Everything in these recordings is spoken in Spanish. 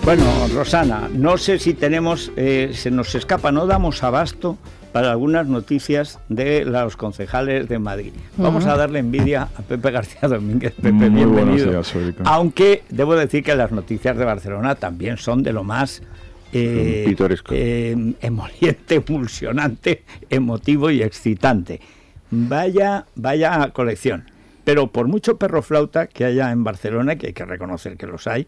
Bueno, Rosana, no sé si tenemos, se nos escapa, no damos abasto para algunas noticias de los concejales de Madrid. Vamos a darle envidia a Pepe García Domínguez. Pepe, Muy bienvenido. buenos días, Aunque debo decir que las noticias de Barcelona también son de lo más pintoresco, emoliente, emulsionante, emotivo y excitante. Vaya colección. Pero por mucho perro flauta que haya en Barcelona, que hay que reconocer que los hay,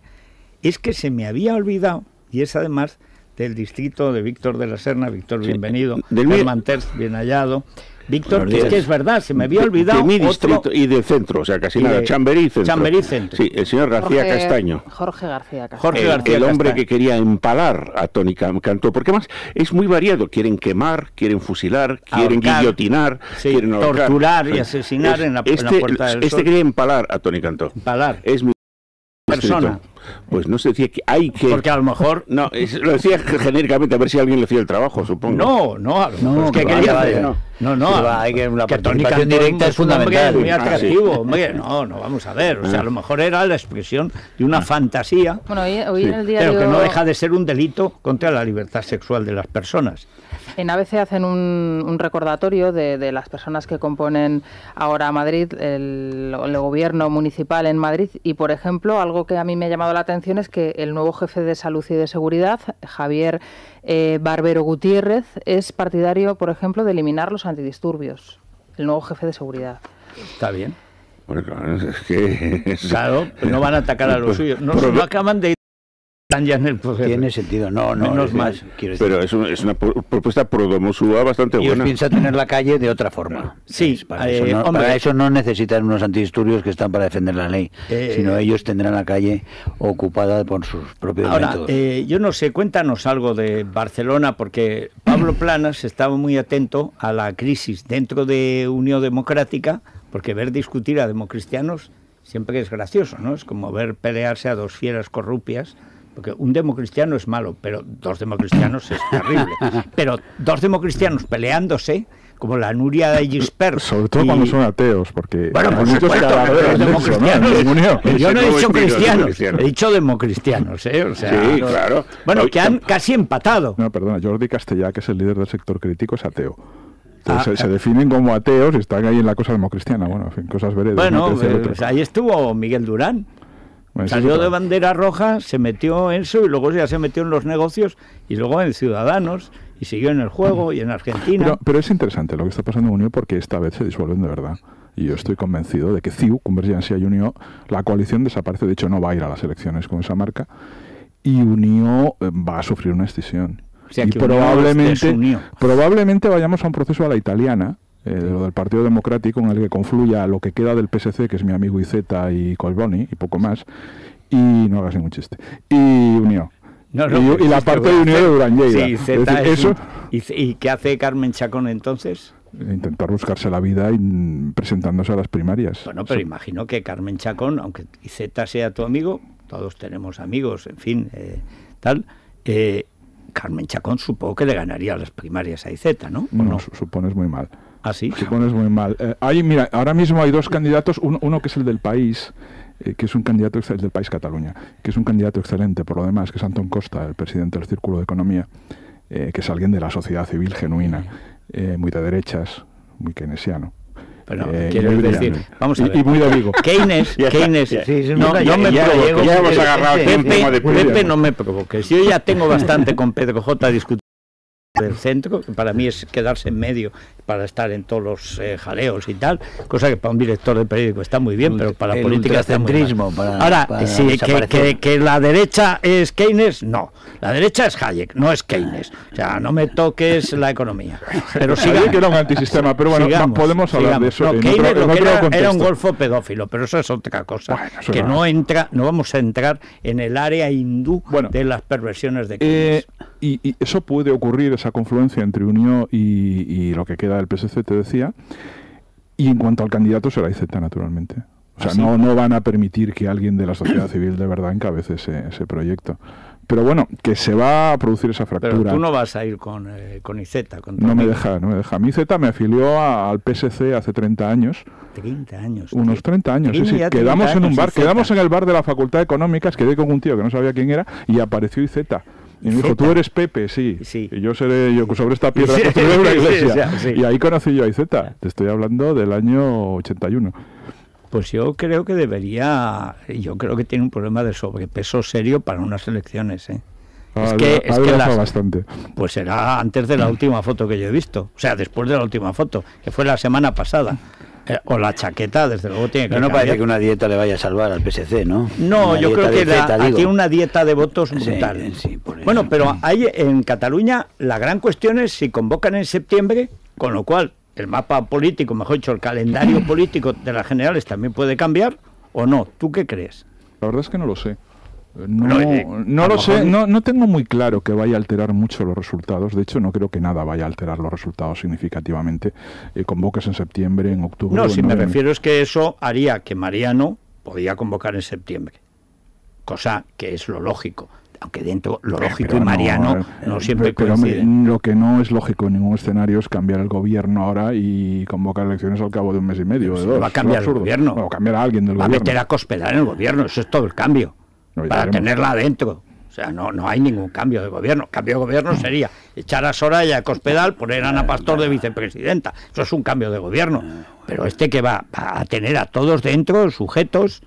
es que se me había olvidado, y es además del distrito de Víctor de la Serna. Víctor, bienvenido. Germán Terz, bien hallado. Víctor, que es verdad, se me había olvidado. De mi distrito y del centro, o sea, casi nada, Chamberí centro. Chamberí centro. Sí, el señor García Castaño. Jorge García Castaño. El hombre que quería empalar a Toni Cantó, porque además es muy variado. Quieren quemar, quieren fusilar, quieren guillotinar, quieren ahorcar, torturar y asesinar en la Puerta del Sol. Quería empalar a Toni Cantó. Empalar. Es mi persona. Pues no se decía que hay que... Porque a lo mejor... No, lo decía genéricamente, a ver si alguien le hacía el trabajo, supongo. No, a lo mejor es que quería hacer... Hay que la participación directa es fundamental. Muy atractivo. Hombre, no, vamos a ver. O sea, a lo mejor era la expresión de una fantasía, bueno, hoy en el diario... pero que no deja de ser un delito contra la libertad sexual de las personas. En ABC hacen un recordatorio de las personas que componen ahora Madrid, el gobierno municipal en Madrid, y por ejemplo, algo que a mí me ha llamado la atención es que el nuevo jefe de salud y de seguridad, Javier Barbero Gutiérrez, es partidario, por ejemplo, de eliminar los antidisturbios, el nuevo jefe de seguridad. Está bien. Bueno, claro, es que... Claro, no van a atacar a los suyos. No acaban de... Ya en el poder. Tiene sentido, menos más. Pero es una propuesta pro domosúa bastante buena. Y os piensa tener la calle de otra forma. Sí, para eso no necesitan unos antidisturbios que están para defender la ley, sino ellos tendrán la calle ocupada por sus propios métodos. Yo no sé, cuéntanos algo de Barcelona, porque Pablo Planas estaba muy atento a la crisis dentro de Unión Democrática, porque ver discutir a democristianos siempre es gracioso, ¿no? Es como ver pelearse a dos fieras corrupias. Porque un democristiano es malo, pero dos democristianos es terrible. Pero dos democristianos peleándose, como la Nuria de Gispert. Sobre todo cuando son ateos, porque... Bueno, por supuesto, los democristianos. Yo no he dicho cristianos, he dicho democristianos, ¿eh? O sea, sí, claro. Bueno, que han casi empatado. No, perdona, Jordi Castellà, que es el líder del sector crítico, es ateo. Entonces, se definen como ateos y están ahí en la cosa democristiana. Bueno, en fin, cosas veredas. Bueno, pues ahí estuvo Miguel Durán. Bueno, salió de bandera roja, se metió en eso y luego ya se metió en los negocios y luego en Ciudadanos y siguió en el juego y en Argentina. Pero es interesante lo que está pasando en Unió, porque esta vez se disuelven de verdad. Y yo estoy convencido de que CiU, Convergencia y Unió, la coalición desaparece. De hecho, no va a ir a las elecciones con esa marca. Y Unió va a sufrir una escisión. O sea, y probablemente vayamos a un proceso a la italiana, lo del Partido Democrático, en el que confluya lo que queda del PSC, que es mi amigo Iceta y Colboni, y poco más, y no hagas ningún chiste, y Unió. Y la parte de Unió de Durán Lleida. Sí, Iceta ¿Y qué hace Carmen Chacón entonces? Intentar buscarse la vida y presentándose a las primarias. Bueno, pero imagino que Carmen Chacón, aunque Iceta sea tu amigo, todos tenemos amigos, en fin, Carmen Chacón supongo que le ganaría las primarias a Iceta, ¿no? No, supones muy mal. ¿Ah, sí? Supones muy mal. Mira, ahora mismo hay dos candidatos, uno que es el del País, que es un candidato del País Cataluña, que es un candidato excelente por lo demás, que es Antón Costa, el presidente del Círculo de Economía, que es alguien de la sociedad civil genuina, muy de derechas, muy keynesiano. Pero quieres decir, vamos a ver. Y muy de Vigo. Keynes, no me provoques. Ya hemos agarrado Pepe, no me provoques. Yo ya tengo bastante con Pedro J. discutiendo del centro, que para mí es quedarse en medio para estar en todos los jaleos y tal, cosa que para un director de periódico está muy bien, pero para la política está muy mal. Ahora, sí, que la derecha es Keynes, no, la derecha es Hayek, no es Keynes, o sea, no me toques la economía. Pero que era un antisistema, pero bueno, podemos hablar de eso. No, Keynes era un golfo pedófilo, pero eso es otra cosa, que no vamos a entrar en el área hindú de las perversiones de Keynes. Y eso puede ocurrir, esa confluencia entre Unió y lo que queda del PSC, te decía. Y en cuanto al candidato, será Iceta, naturalmente. O sea, no van a permitir que alguien de la sociedad civil de verdad encabece ese proyecto. Pero bueno, que se va a producir esa fractura. Pero tú no vas a ir con Iceta. No me deja. A mí Iceta me afilió al PSC hace 30 años. 30 años. Unos 30 años, sí. Quedamos en un bar, quedamos en el bar de la Facultad de Económicas, quedé con un tío que no sabía quién era y apareció Iceta. Y me dijo, tú eres Pepe, sí. Y yo seré yo sobre esta piedra construiré una iglesia. Y ahí conocí yo a Iceta. Te estoy hablando del año 81. Pues yo creo que yo creo que tiene un problema de sobrepeso serio para unas elecciones, ¿eh? Es que bastante. Pues será antes de la última foto que yo he visto, o sea, después de la última foto, que fue la semana pasada. O la chaqueta, desde luego tiene que cambiar. No parece que una dieta le vaya a salvar al PSC, ¿no? No, yo creo que tiene una dieta de votos brutal. Bueno, pero hay en Cataluña la gran cuestión es si convocan en septiembre, con lo cual el mapa político, mejor dicho, el calendario político de las generales también puede cambiar, ¿o no? ¿Tú qué crees? La verdad es que no lo sé. No lo sé, no tengo muy claro que vaya a alterar mucho los resultados. De hecho, no creo que nada vaya a alterar los resultados significativamente. Convoques en septiembre, en octubre. No, si me refiero es que eso haría que Mariano podía convocar en septiembre, cosa que es lo lógico. Aunque dentro lo lógico y Mariano no siempre coincide. Lo que no es lógico en ningún escenario es cambiar el gobierno ahora y convocar elecciones al cabo de un mes y medio. Se va a cambiar el gobierno. O cambiar a alguien del gobierno. Va a meter a Cospedal en el gobierno, eso es todo el cambio. Para tenerla adentro. O sea, no hay ningún cambio de gobierno. Cambio de gobierno sería echar a Soraya a Cospedal, poner a Ana Pastor de vicepresidenta. Eso es un cambio de gobierno. Pero que va a tener a todos dentro, sujetos,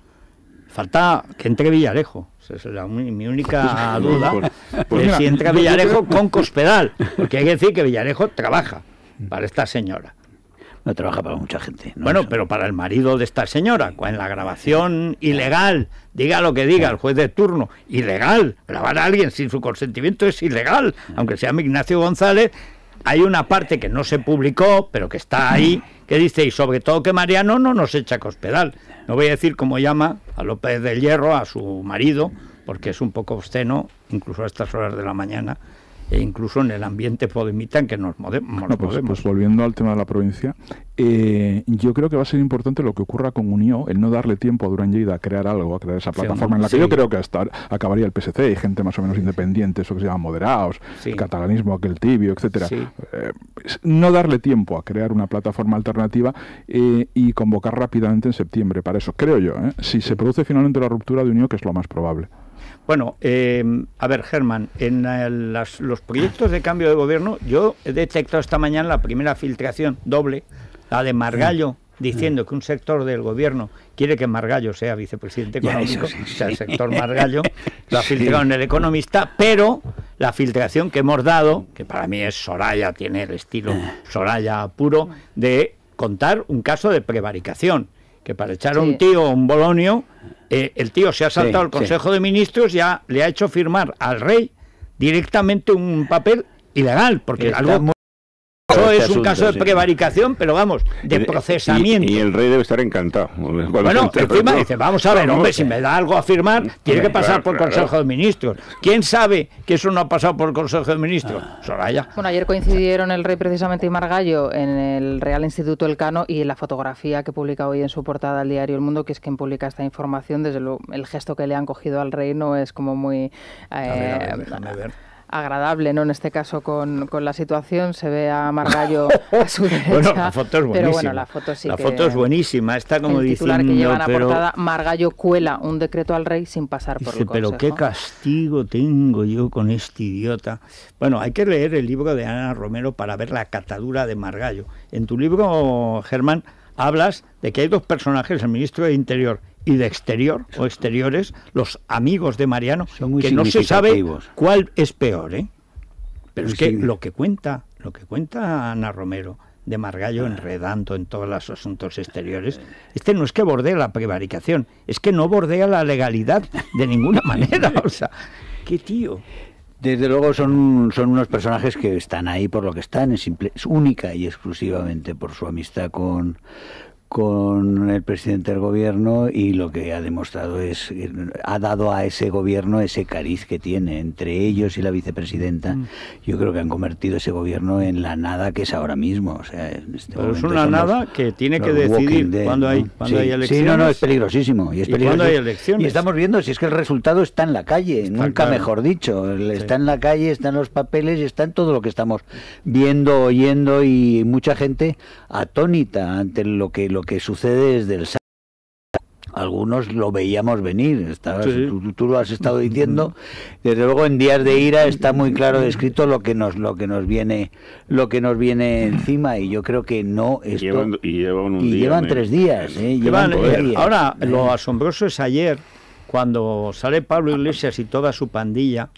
falta que entre Villarejo. Esa es mi única duda. Pues si entra Villarejo con Cospedal. Porque hay que decir que Villarejo trabaja para esta señora. No trabaja para mucha gente. Bueno, pero para el marido de esta señora, en la grabación ilegal, diga lo que diga el juez de turno, ilegal, grabar a alguien sin su consentimiento es ilegal, aunque se llame Ignacio González, hay una parte que no se publicó, pero que está ahí, que dice, y sobre todo que Mariano no nos echa Cospedal. No voy a decir cómo llama a López del Hierro, a su marido, porque es un poco obsceno, incluso a estas horas de la mañana, e incluso en el ambiente podemita en que nos movemos. Pues volviendo al tema de la provincia, yo creo que va a ser importante lo que ocurra con Unió, el no darle tiempo a Durán Lleida a crear algo, a crear esa plataforma en la que yo creo que hasta acabaría el PSC, hay gente más o menos independiente, eso que se llama moderados, el catalanismo aquel tibio, etcétera. No darle tiempo a crear una plataforma alternativa y convocar rápidamente en septiembre para eso, creo yo, si se produce finalmente la ruptura de Unió, que es lo más probable. Bueno, a ver, Germán, en los proyectos de cambio de gobierno, yo he detectado esta mañana la primera filtración doble, la de Margallo, diciendo que un sector del gobierno quiere que Margallo sea vicepresidente económico, o sea, el sector Margallo, lo ha filtrado en El Economista, pero la filtración que hemos dado, que para mí es Soraya, tiene el estilo Soraya puro, de contar un caso de prevaricación, que para echar a un tío, un bolonio, el tío se ha saltado el Consejo de Ministros, ya le ha hecho firmar al rey directamente un papel ilegal, porque algo... Eso es un caso de prevaricación, pero vamos, de procesamiento. Y el rey debe estar encantado. Bueno, encima dice, vamos a ver, hombre, si me da algo a firmar, tiene que pasar por el Consejo de Ministros. ¿Quién sabe que eso no ha pasado por el Consejo de Ministros? Soraya. Bueno, ayer coincidieron el rey precisamente y Margallo en el Real Instituto Elcano, y la fotografía que publica hoy en su portada el diario El Mundo, que es quien publica esta información, desde luego el gesto que le han cogido al rey no es como muy... déjame ver. Agradable, ¿no? En este caso con la situación se ve a Margallo a su derecha. Bueno, la foto es buenísima. Pero bueno, la foto sí. La foto es buenísima, está como el titular diciendo, que lleva en la portada, Margallo cuela un decreto al rey sin pasar por el Consejo. Pero qué castigo tengo yo con este idiota. Bueno, hay que leer el libro de Ana Romero para ver la catadura de Margallo. En tu libro, Germán, hablas de que hay dos personajes, el ministro de Interior y de Exterior o Exteriores, los amigos de Mariano, que no se sabe cuál es peor, ¿eh? Pero es que lo que cuenta Ana Romero de Margallo enredando en todos los asuntos exteriores, no es que bordea la prevaricación, es que no bordea la legalidad de ninguna manera. O sea, qué tío. Desde luego son unos personajes que están ahí por lo que están, es única y exclusivamente por su amistad con con el presidente del gobierno, y lo que ha demostrado es, ha dado a ese gobierno ese cariz que tiene entre ellos y la vicepresidenta. Yo creo que han convertido ese gobierno en la nada que es ahora mismo. O sea, en este Pero es una nada que tiene que decidir cuando hay elecciones. Sí, no, es peligrosísimo. Y cuando hay elecciones. Y estamos viendo si es que el resultado está en la calle, nunca mejor dicho. Está en la calle, está en los papeles, está en todo lo que estamos viendo, oyendo, y mucha gente atónita ante lo que sucede desde el sábado. Algunos lo veíamos venir, tú lo has estado diciendo. Desde luego, en días de ira está muy claro descrito lo que nos viene encima, y yo creo que no esto llevan 3 días, ahora lo asombroso es ayer cuando sale Pablo Iglesias y toda su pandilla.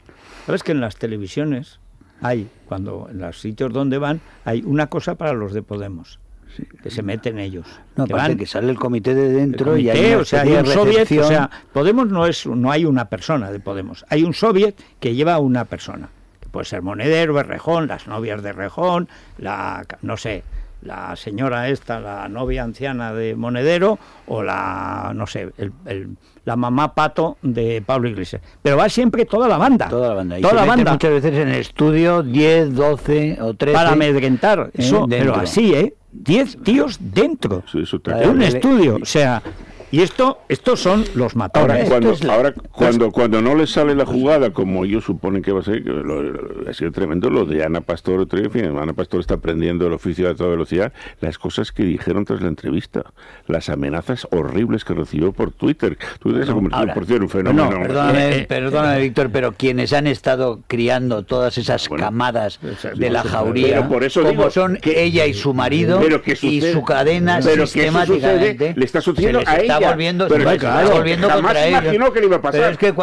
Sabes que en las televisiones en los sitios donde van, hay una cosa para los de Podemos, que se meten ellos. No, aparte que sale el comité de dentro, y hay un soviet, o sea, Podemos no hay una persona de Podemos, hay un soviet que lleva a una persona, que puede ser Monedero, Errejón, las novias de Errejón, la señora esta, la novia anciana de Monedero, o la mamá Pato de Pablo Iglesias. Pero va siempre toda la banda. Y toda la banda. Muchas veces en el estudio 10, 12 o 13. Para amedrentar. Eso, pero así, 10 tíos dentro de un estudio. O sea, y estos son los matones. Ahora, cuando no les sale la jugada, como ellos suponen que va a ser, ha sido tremendo lo de Ana Pastor. En fin, Ana Pastor está aprendiendo el oficio a toda velocidad. Las cosas que dijeron tras la entrevista, las amenazas horribles que recibió por Twitter. Twitter se ha convertido, por cierto, en un fenómeno. Perdóname, Víctor, pero quienes han estado criando todas esas camadas de la jauría, por eso como son que ella y su marido, y su cadena sistemáticamente, le está sucediendo a ella. Volviendo contra ellos. Que le iba a pasar. Pero es que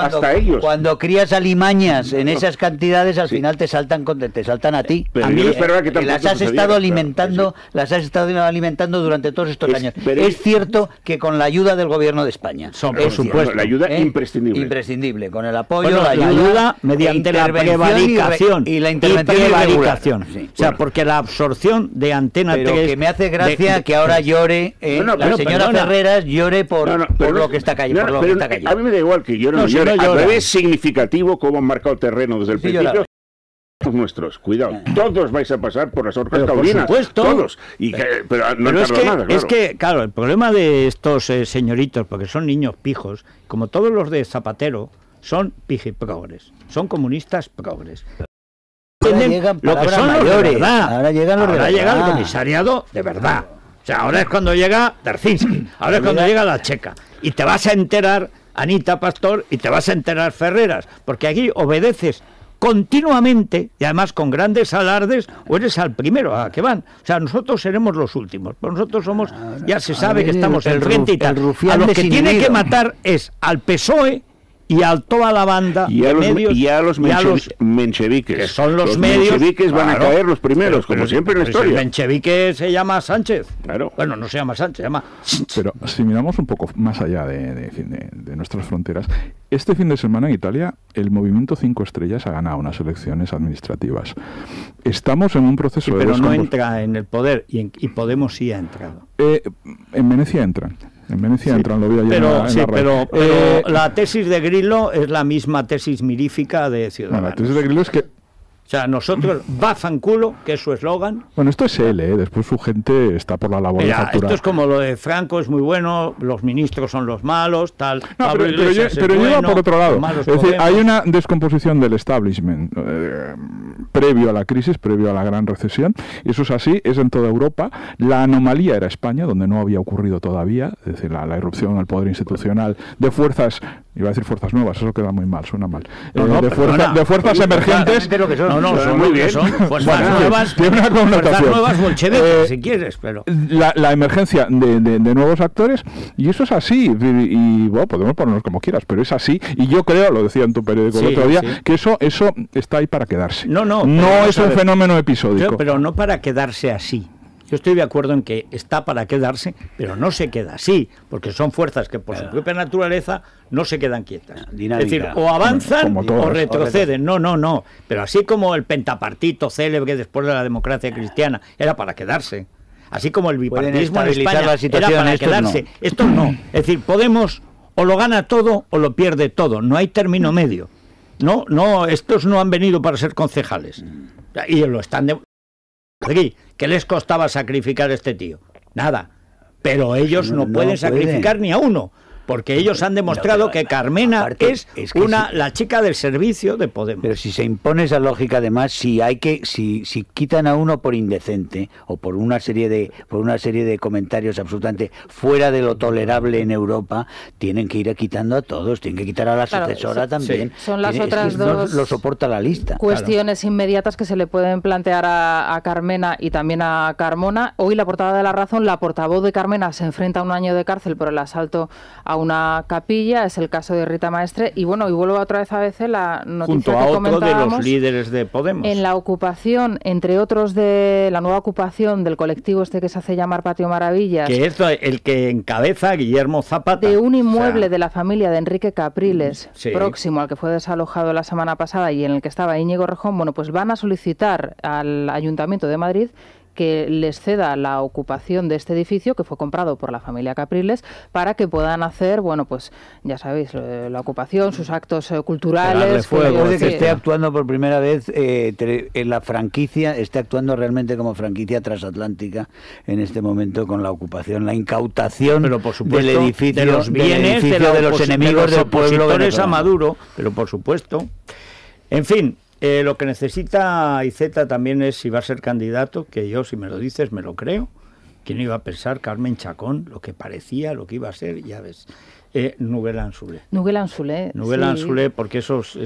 cuando crías alimañas en esas cantidades, al final te saltan a ti. Pero a mí, que las has estado alimentando, durante todos estos años. Es cierto que con la ayuda del gobierno de España. Por supuesto, la ayuda imprescindible, con el apoyo, la ayuda mediante la prevaricación y la intervención. O sea, porque la absorción de Antena 3... Pero que me hace gracia que ahora llore la señora Ferreras, llore por lo que está cayendo. A mí me da igual que llore, es significativo cómo han marcado terreno desde el principio. Nuestros, cuidado, todos vais a pasar por las orcas taurinas, todos, pero no es que, nada, claro. Es que, claro, el problema de estos señoritos, porque son niños pijos, como todos los de Zapatero, son pijiprogres, son comunistas progres. Llegan lo que son los de verdad. Ahora llega el comisariado de verdad. O sea, ahora es cuando llega Darcinski, ahora es cuando llega la Checa. Y te vas a enterar, Anita Pastor, y te vas a enterar Ferreras, porque aquí obedeces continuamente, y además con grandes alardes, o eres al primero a que van. O sea, nosotros seremos los últimos, pero nosotros somos, ya se sabe que estamos enfrente y tal. A lo que tiene que matar es al PSOE y a toda la banda y a los mencheviques, que son los medios. Los mencheviques van a caer los primeros, como siempre en la historia. El menchevique se llama Sánchez. Claro. Bueno, no se llama Sánchez, se llama... Pero si miramos un poco más allá de nuestras fronteras, este fin de semana en Italia el movimiento 5 Estrellas ha ganado unas elecciones administrativas. Estamos en un proceso de... Pero no entra en el poder, y Podemos sí ha entrado. En Venecia entran. En Venecia entran, lo vi ayer pero la tesis de Grillo es la misma tesis mirífica de Ciudadanos. La tesis de Grillo es que... O sea, nosotros, va fanculo, que es su eslogan. Bueno, esto es él, después su gente está por la labor de facturar. Esto es como lo de Franco, es muy bueno, los ministros son los malos, tal. No, pero lleva por otro lado. Es decir, hay una descomposición del establishment previo a la crisis, previo a la gran recesión, y eso es así, es en toda Europa. La anomalía era España, donde no había ocurrido todavía, es decir, la irrupción al poder institucional de fuerzas, iba a decir fuerzas nuevas, eso queda muy mal, suena mal, de fuerzas emergentes. Son muy bien. Fuerzas nuevas bolcheviques, si quieres, pero... La emergencia de nuevos actores, y eso es así, y bueno, podemos ponernos como quieras, pero es así, y yo creo, lo decía en tu periódico el otro día, que eso está ahí para quedarse. No es un fenómeno episódico. Pero no para quedarse así. Yo estoy de acuerdo en que está para quedarse, pero no se queda así, porque son fuerzas que por su propia naturaleza no se quedan quietas. Dinámica. Es decir, o avanzan o retroceden. No. Pero así como el pentapartito célebre después de la democracia cristiana era para quedarse. Así como el Pueden bipartidismo en estabilizar España la situación, era para estos quedarse. no. Esto no. Es decir, Podemos o lo gana todo o lo pierde todo. No hay término medio. No, estos no han venido para ser concejales. Y lo están de... ¿Qué les costaba sacrificar a este tío? Nada. Pero ellos no pueden sacrificar ni a uno. Porque ellos han demostrado que Carmena aparte, es que la chica del servicio de Podemos. Pero si se impone esa lógica, además, si quitan a uno por indecente o por una serie de comentarios absolutamente fuera de lo tolerable en Europa, tienen que ir quitando a todos, tienen que quitar a la sucesora también. Sí. Son las otras dos. No lo soporta la lista. Cuestiones inmediatas que se le pueden plantear a Carmena y también a Carmona. Hoy la portada de La Razón, la portavoz de Carmena se enfrenta a un año de cárcel por el asalto a una capilla, es el caso de Rita Maestre, y bueno, y vuelvo otra vez a veces la noticia junto a que otro de comentábamos, los líderes de Podemos. en la ocupación, entre otros de la nueva ocupación del colectivo este que se hace llamar Patio Maravillas, que es el que encabeza Guillermo Zapata. de un inmueble de la familia de Enrique Capriles, sí, próximo al que fue desalojado la semana pasada y en el que estaba Íñigo Rejón, bueno, pues van a solicitar al Ayuntamiento de Madrid que les ceda la ocupación de este edificio que fue comprado por la familia Capriles para que puedan hacer, bueno, pues ya sabéis, la ocupación, sus actos culturales. Puede que esté actuando por primera vez en la franquicia, esté actuando realmente como franquicia transatlántica en este momento con la ocupación, la incautación pero por supuesto, del edificio, de los bienes de los enemigos del pueblo opositores a Maduro, pero por supuesto. En fin. Lo que necesita Iceta también es si va a ser candidato, que yo, si me lo dices, me lo creo. ¿Quién iba a pensar? Carmen Chacón, lo que parecía, lo que iba a ser, ya ves. Nouguel Anzulé. Nouguel Anzulé. Nouguel Anzulé, porque esos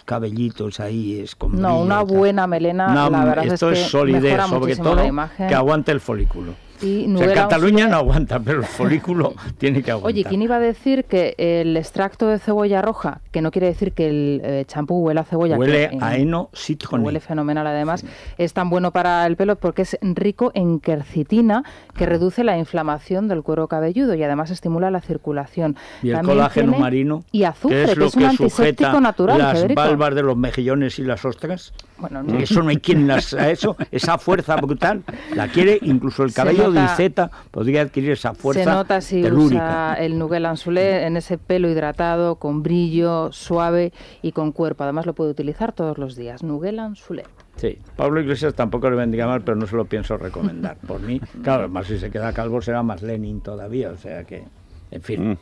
cabellitos ahí es como... No, una buena melena, la verdad esto es que solidez, sobre todo que aguante el folículo. Y o sea, Cataluña no aguanta, pero el folículo tiene que aguantar. Oye, ¿quién iba a decir que el extracto de cebolla roja, que no quiere decir que el champú huela a cebolla, huele a heno citronil, huele fenomenal además, es tan bueno para el pelo porque es rico en quercitina, que reduce la inflamación del cuero cabelludo y además estimula la circulación. Y el colágeno marino, y azufre, que es lo que es un antiséptico natural, las Federico. valvas de los mejillones y las ostras. Bueno, no. Eso no hay quien esa fuerza brutal la quiere, incluso el cabello de Iceta podría adquirir esa fuerza. Se nota si telúrica. Usa el Nouguel Anzulé en ese pelo hidratado, con brillo, suave y con cuerpo. Además lo puede utilizar todos los días. Nouguel Anzulé. Sí, Pablo Iglesias tampoco le vendría mal, pero no se lo pienso recomendar. Por mí, claro, además si se queda calvo será más Lenin todavía, o sea que, en fin.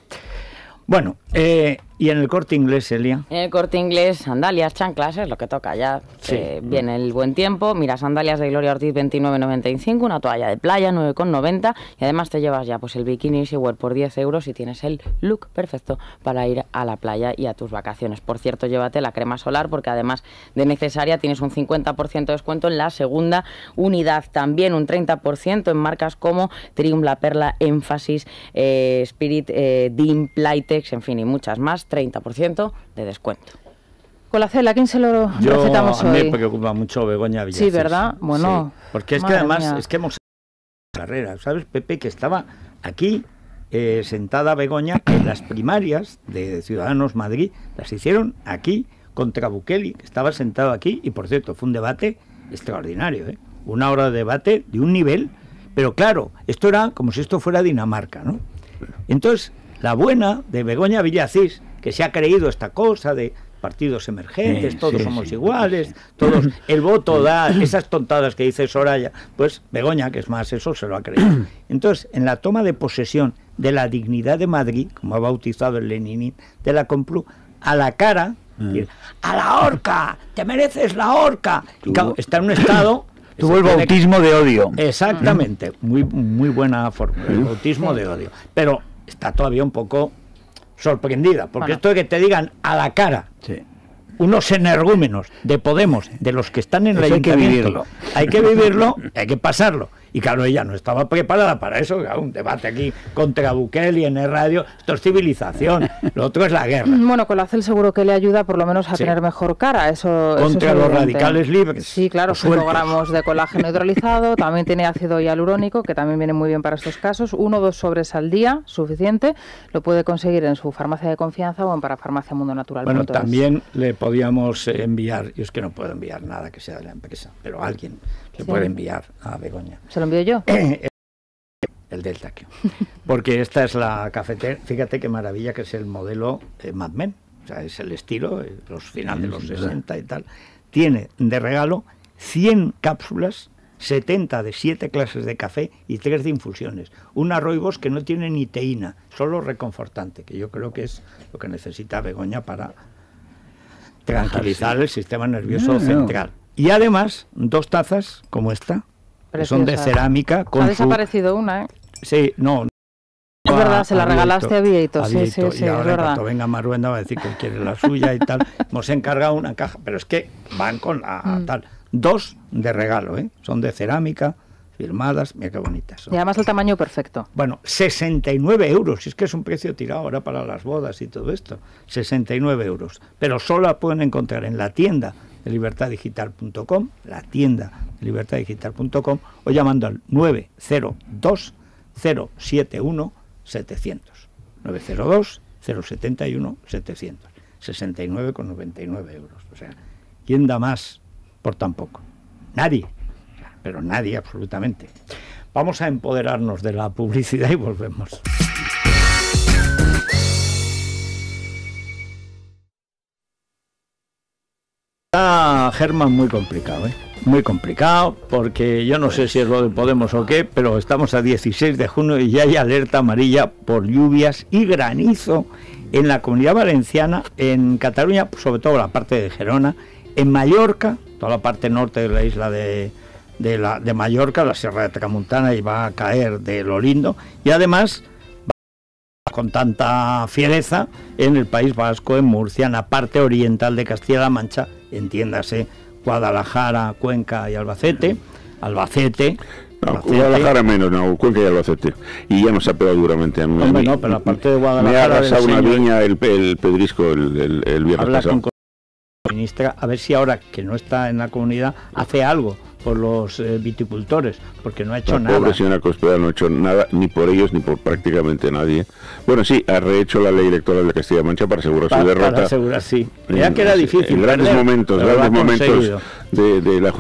Bueno, ¿y en el Corte Inglés, Elia? En el Corte Inglés, sandalias, chanclas, es lo que toca ya. Sí. Viene el buen tiempo. Mira, sandalias de Gloria Ortiz 29,95, una toalla de playa 9,90 y además te llevas ya pues el bikini Easywear por 10 euros y tienes el look perfecto para ir a la playa y a tus vacaciones. Por cierto, llévate la crema solar porque además de necesaria tienes un 50% de descuento en la segunda unidad. También un 30% en marcas como Triumph, La Perla, Énfasis, Spirit, Dim, Playtex, en fin, y muchas más, 30% de descuento. Colacel, ¿a quién se lo recetamos hoy? A mí me preocupa mucho Begoña Villacís. Sí, ¿verdad? Bueno, sí, porque es que además, es que hemos carrera, ¿sabes, Pepe? Que estaba aquí sentada Begoña, que las primarias de Ciudadanos Madrid las hicieron aquí contra Bukele, que estaba sentado aquí, y por cierto, fue un debate extraordinario, ¿eh? Una hora de debate de un nivel, pero claro, esto era como si esto fuera Dinamarca, ¿no? Entonces, la buena de Begoña Villacís, que se ha creído esta cosa de partidos emergentes, todos somos iguales, todos, el voto da, esas tontadas que dice Soraya, pues Begoña, que es más eso, se lo ha creído. Entonces, en la toma de posesión de la dignidad de Madrid, como ha bautizado el Lenin de la Complu, a la cara, ¡a la horca! ¡Te mereces la horca! Y claro, está en un estado... Tuvo el bautismo de odio. Exactamente, muy buena forma, el bautismo de odio. Pero está todavía un poco sorprendida, porque esto de que te digan a la cara unos energúmenos de Podemos, de los que están en el ayuntamiento, hay que vivirlo, hay que pasarlo. Y claro, ella no estaba preparada para eso, un debate aquí contra Bukele y en el radio, esto es civilización, lo otro es la guerra. Bueno, Colacel seguro que le ayuda por lo menos a tener mejor cara, eso contra eso es los radicales libres. Sí, claro, 5 gramos de colágeno hidrolizado, también tiene ácido hialurónico, que también viene muy bien para estos casos, 1 o 2 sobres al día, suficiente, lo puede conseguir en su farmacia de confianza o en Parafarmacia Mundo Natural. Bueno, también le podíamos enviar, yo es que no puedo enviar nada que sea de la empresa, pero alguien le puede enviar a Begoña. ¿Se lo envío yo? El Delta Q. Porque esta es la cafetera, fíjate qué maravilla que es el modelo Mad Men, o sea, es el estilo, los finales de los 60 y tal. Tiene de regalo 100 cápsulas, 70 de 7 clases de café y 3 de infusiones. Una rooibos que no tiene ni teína, solo reconfortante, que yo creo que es lo que necesita Begoña para tranquilizar el sistema nervioso central. Y además, 2 tazas como esta, que son de cerámica. Ha desaparecido una, ¿eh? Sí, no. Es verdad, se la regalaste a Vieito. Sí, y ahora es verdad. cuando venga Maruenda va a decir que quiere la suya y tal. Hemos encargado una caja, pero es que van con la tal. 2 de regalo, ¿eh? Son de cerámica, firmadas, mira qué bonitas son. Y además el tamaño perfecto. Bueno, 69 euros, y es que es un precio tirado ahora para las bodas y todo esto. 69 euros, pero solo la pueden encontrar en la tienda de libertaddigital.com, la tienda de libertaddigital.com, o llamando al 902 071 700. 902 071 700. 69,99 euros. O sea, ¿quién da más por tan poco? Nadie, pero nadie absolutamente. Vamos a empoderarnos de la publicidad y volvemos. Está Germán muy complicado, muy complicado, porque yo no sé si es lo de Podemos o qué, pero estamos a 16 de junio y ya hay alerta amarilla por lluvias y granizo en la Comunidad Valenciana, en Cataluña, sobre todo la parte de Gerona, en Mallorca, toda la parte norte de la isla de Mallorca, la Sierra de Tramuntana, y va a caer de lo lindo, y además con tanta fiereza en el País Vasco, en Murcia, en la parte oriental de Castilla-La Mancha, entiéndase Guadalajara, Cuenca y Albacete. No, Guadalajara menos, no, Cuenca y Albacete. Y ya nos ha pegado duramente a mí. Hombre, no, pero la parte de Guadalajara... Me ha arrasado una viña el pedrisco el viernes pasado. Con la ministra, a ver si ahora, que no está en la comunidad, hace algo por los viticultores, porque no ha hecho nada. La pobre señora Cospedal no ha hecho nada, ni por ellos, ni por prácticamente nadie. Bueno, sí, ha rehecho la ley electoral de Castilla-La Mancha para asegurar su derrota. Para asegurar, sí. Ya que era difícil. En grandes momentos de la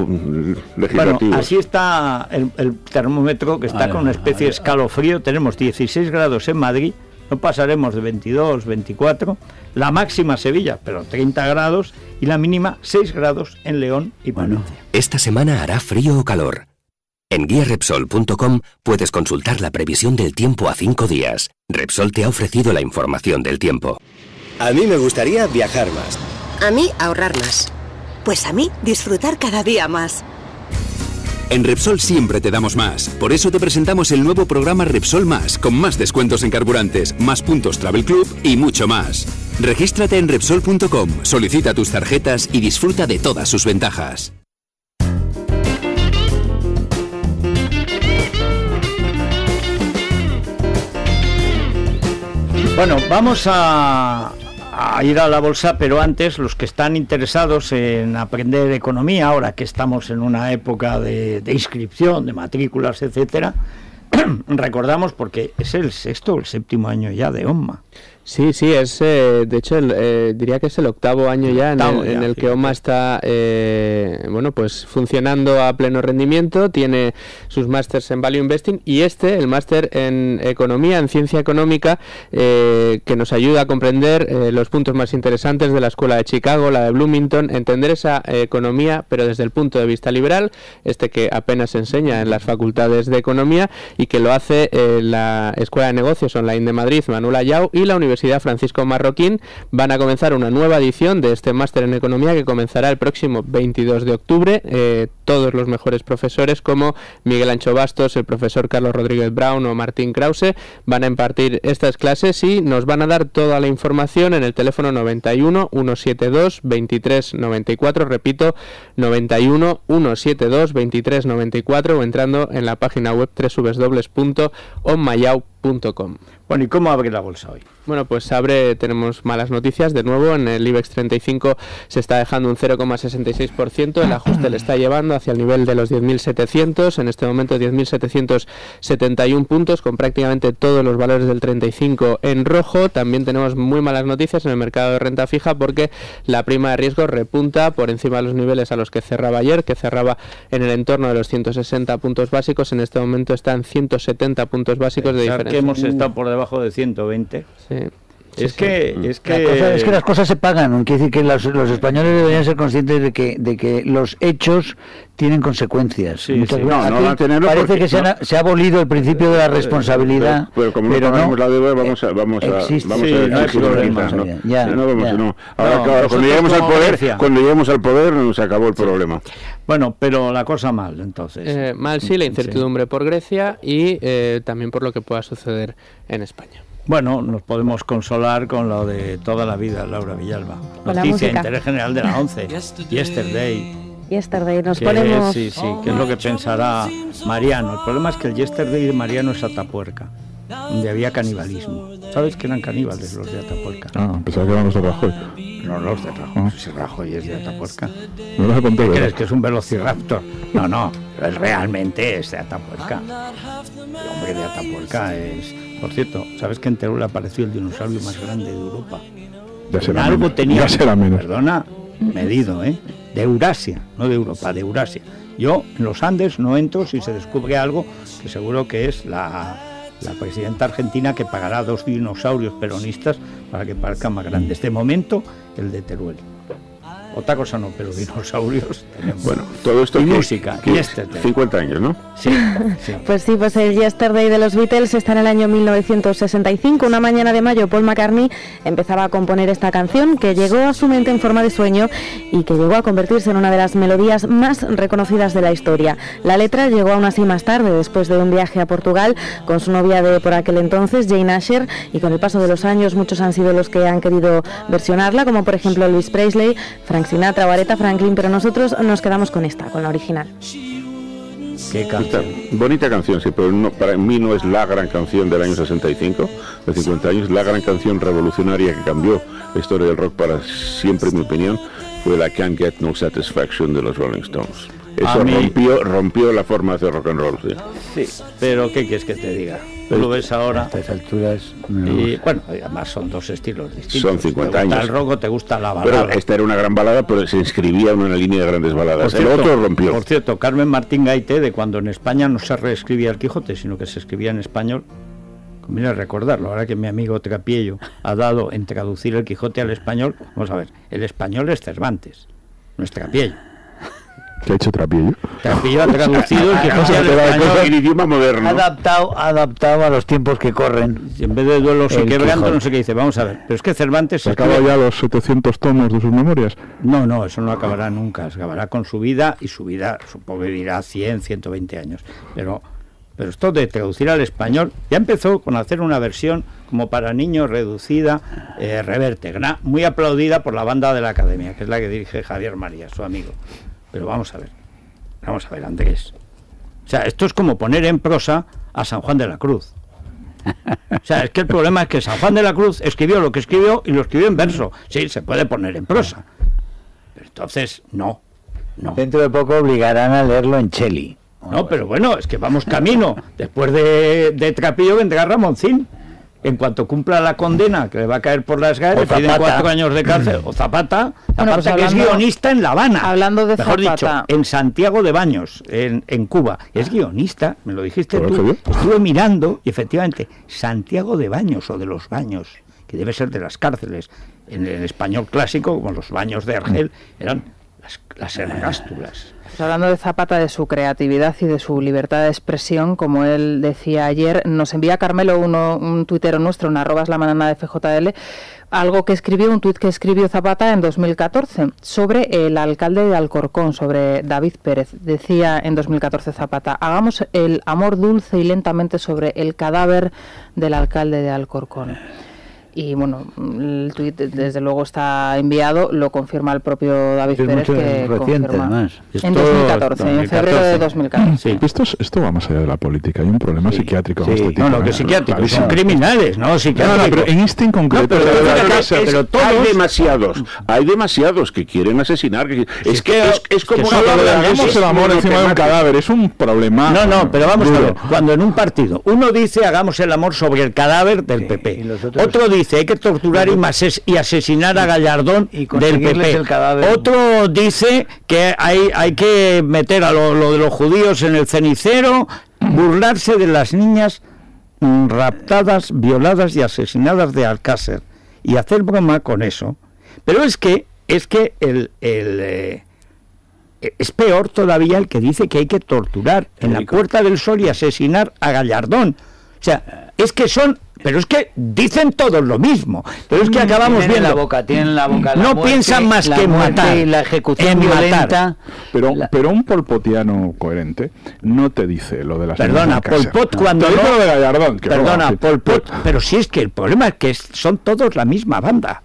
legislativa. Bueno, así está el termómetro, que está con una especie de escalofrío. Tenemos 16 grados en Madrid, no pasaremos de 22, 24, la máxima Sevilla, pero 30 grados, y la mínima 6 grados en León y Valencia. Esta semana hará frío o calor. En guiarepsol.com puedes consultar la previsión del tiempo a 5 días. Repsol te ha ofrecido la información del tiempo. A mí me gustaría viajar más. A mí ahorrar más. Pues a mí disfrutar cada día más. En Repsol siempre te damos más. Por eso te presentamos el nuevo programa Repsol Más, con más descuentos en carburantes, más puntos Travel Club y mucho más. Regístrate en Repsol.com, solicita tus tarjetas y disfruta de todas sus ventajas. Bueno, vamos a ir a la bolsa, pero antes, los que están interesados en aprender economía, ahora que estamos en una época de inscripción, de matrículas, etcétera, recordamos, porque es el 6º o el 7º año ya de OMMA. Sí, es, de hecho, diría que es el 8º año ya en el que OMMA está, pues funcionando a pleno rendimiento. Tiene sus másters en Value Investing y el máster en Economía, en Ciencia Económica, que nos ayuda a comprender los puntos más interesantes de la Escuela de Chicago, la de Bloomington, entender esa economía, pero desde el punto de vista liberal, que apenas se enseña en las facultades de Economía y que lo hace la Escuela de Negocios Online de Madrid, Manuel Ayau, y la Universidad Francisco Marroquín. Van a comenzar una nueva edición de este máster en Economía que comenzará el próximo 22 de octubre. Todos los mejores profesores, como Miguel Ancho Bastos, el profesor Carlos Rodríguez Brown o Martín Krause, van a impartir estas clases y nos van a dar toda la información en el teléfono 91 172 23 94, repito, 91 172 23 94, o entrando en la página web www.ommayau.com. Bueno, ¿y cómo abre la bolsa hoy? Bueno, pues tenemos malas noticias de nuevo. En el IBEX 35 se está dejando un 0,66%, el ajuste le está llevando bajando hacia el nivel de los 10.700, en este momento 10.771 puntos, con prácticamente todos los valores del 35 en rojo. También tenemos muy malas noticias en el mercado de renta fija porque la prima de riesgo repunta por encima de los niveles a los que cerraba ayer, que cerraba en el entorno de los 160 puntos básicos. En este momento están 170 puntos básicos de diferencia. Que hemos estado por debajo de 120. Sí. Es que las cosas se pagan. Quiere decir que los españoles deberían ser conscientes de que los hechos tienen consecuencias. Sí, sí. Parece que se ha abolido el principio de la responsabilidad. Pero como no pagamos la deuda, vamos a no hay problema. Ahora, cuando lleguemos al poder, nos acabó el problema. Bueno, pero la cosa mal, entonces. Mal sí, la incertidumbre por Grecia y también por lo que pueda suceder en España. Bueno, nos podemos consolar con lo de toda la vida, Laura Villalba. Noticia, interés general de la 11, Yesterday, nos ponemos... Sí, que es lo que pensará Mariano. El problema es que el Yesterday de Mariano es Atapuerca, donde había canibalismo. ¿Sabes que eran caníbales los de Atapuerca? Pensaba que eran los de Rajoy. No, los de Rajoy. Si Rajoy es de Atapuerca. No los conté, ¿Qué crees, que es un velociraptor? No, realmente es de Atapuerca. El hombre de Atapuerca es... Por cierto, ¿sabes que en Teruel apareció el dinosaurio más grande de Europa? Ya será algo menos. tenía, ya será menos. Perdona, medido, de Eurasia, no de Europa, de Eurasia. Yo en los Andes no entro si se descubre algo que seguro que es la presidenta argentina que pagará 2 dinosaurios peronistas para que parezcan más grandes. De momento, el de Teruel. Otra cosa no, pero dinosaurios tenemos. Bueno, todo esto y música, y 50 años, ¿no? Sí. Pues el Yesterday de los Beatles está en el año 1965. Una mañana de mayo, Paul McCartney empezaba a componer esta canción que llegó a su mente en forma de sueño y que llegó a convertirse en una de las melodías más reconocidas de la historia. La letra llegó aún así más tarde, después de un viaje a Portugal con su novia de por aquel entonces, Jane Asher, y con el paso de los años muchos han sido los que han querido versionarla, como por ejemplo Elvis Presley, Frank Sinatra o Aretha Franklin, pero nosotros nos quedamos con esta, con la original. Qué canción. Bonita canción, sí, pero para mí no es la gran canción del año 65, de 50 años, la gran canción revolucionaria que cambió la historia del rock para siempre, en mi opinión, fue la Can't Get No Satisfaction de los Rolling Stones. Eso rompió la forma de hacer rock and roll. Sí, pero ¿qué quieres que te diga? Tú lo ves ahora. A estas alturas. Y bueno, además son dos estilos distintos. Son 50 años. ¿Te gusta el rock o te gusta la balada? Pero esta era una gran balada, pero se inscribía en una línea de grandes baladas. El otro rompió. Por cierto, Carmen Martín Gaite, de cuando en España no se reescribía el Quijote, sino que se escribía en español. Conviene recordarlo, ahora que mi amigo Trapiello ha dado en traducir el Quijote al español. Vamos a ver, el español es Cervantes, no es Trapiello. ¿Qué ha hecho Trapiello? Trapiello ha traducido el Quijote al español en idioma moderno. Adaptado a los tiempos que corren. En vez de duelos y quebranto, no sé qué dice. Vamos a ver, pero es que Cervantes... ¿Se acaba ya los 700 tomos de sus memorias? No, eso no acabará nunca. Se acabará con su vida, y su vida supongo que dirá 100, 120 años. Pero esto de traducir al español ya empezó con hacer una versión como para niños reducida, Reverte, muy aplaudida por la banda de la Academia, que es la que dirige Javier María, su amigo. Pero vamos a ver, Andrés. O sea, esto es como poner en prosa a San Juan de la Cruz. O sea, es que el problema es que San Juan de la Cruz escribió lo que escribió y lo escribió en verso. Sí, se puede poner en prosa. Pero entonces, no. Dentro de poco obligarán a leerlo en Cheli. No, pero bueno, es que vamos camino. Después de Trapillo vendrá Ramoncín. En cuanto cumpla la condena que le va a caer por las GAE, le piden 4 años de cárcel. O Zapata, pues que es guionista en La Habana. Hablando de mejor Zapata. Dicho, en Santiago de Baños, en Cuba. Es guionista, me lo dijiste tú. Estuve mirando y efectivamente, Santiago de Baños o de los Baños, que debe ser de las cárceles. En el español clásico, como los baños de Argel, eran las ergástulas. Pues hablando de Zapata, de su creatividad y de su libertad de expresión, como él decía ayer, nos envía Carmelo un tuitero nuestro, un @lamanana de FJL, un tuit que escribió Zapata en 2014 sobre el alcalde de Alcorcón, sobre David Pérez. Decía en 2014 Zapata: hagamos el amor dulce y lentamente sobre el cadáver del alcalde de Alcorcón. Y bueno, el tuit desde luego está enviado, lo confirma el propio David Pérez, que reciente, confirma además. en 2014, en febrero de 2014. Sí. Esto va más allá de la política, hay un problema psiquiátrico en este tipo. No, que psiquiátricos son criminales, ¿no? No, pero en este en concreto... Hay demasiados que quieren asesinar. Es como hagamos el amor encima de un cadáver, es un problema. No, pero vamos a ver, cuando en un partido uno dice hagamos el amor sobre el cadáver del PP, otro dice hay que torturar y asesinar a Gallardón del PP, otro dice que hay que meter a lo de los judíos en el cenicero, burlarse de las niñas raptadas, violadas y asesinadas de Alcácer y hacer broma con eso. Pero es que es peor todavía el que dice que hay que torturar en la Puerta del Sol y asesinar a Gallardón. O sea, es que dicen todos lo mismo, pero es que acabamos viendo tienen la boca no muerte, piensan más que en matar y la ejecución violenta. Pero un polpotiano coherente no te dice lo de las... Perdona, Pol Pot cuando no... Lo de Gallardón, Pol Pot, pero si es que el problema es que son todos la misma banda.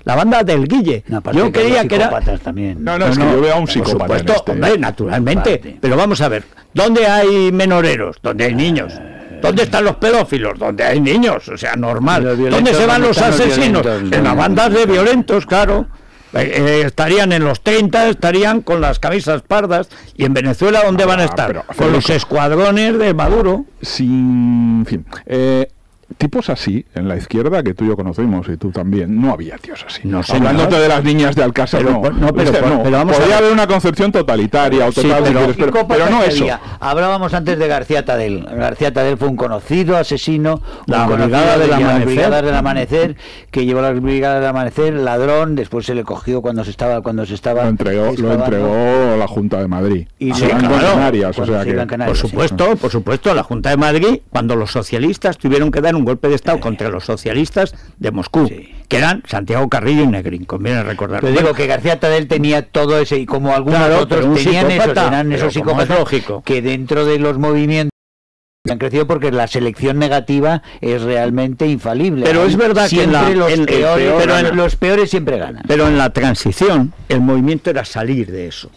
La banda del Guille. Yo creía que era... También. No, es que yo veo a un psicópata. Por supuesto, hombre, naturalmente. Pero vamos a ver, ¿dónde hay menoreros? ¿Dónde hay niños? ¿Dónde están los pedófilos? ¿Dónde hay niños? O sea, normal. ¿Dónde se van los asesinos? En las bandas de violentos, claro. Estarían en los 30, estarían con las camisas pardas. ¿Y en Venezuela dónde van a estar? Con los escuadrones de Maduro. En fin... tipos así, en la izquierda, que tú y yo conocimos, y tú también, no había tíos así. Hablándote de las niñas de Alcázar, pero vamos podría haber una concepción totalitaria, pero no eso. Hablábamos antes de García Tadel. García Tadel fue un conocido asesino, la Brigada del Amanecer, que llevó la Brigada del Amanecer, ladrón, después se le cogió cuando se estaba lo entregó la Junta de Madrid. Y Canarias, por supuesto, la Junta de Madrid, cuando los socialistas tuvieron que dar un golpe de Estado contra los socialistas de Moscú, que eran Santiago Carrillo y Negrín, conviene recordar. Te digo que García Tadel tenía todo ese, y como algunos otros tenían eran esos psicópatas que dentro de los movimientos han crecido, porque la selección negativa es realmente infalible. Pero es verdad que los peores siempre ganan. Pero en la transición el movimiento era salir de eso.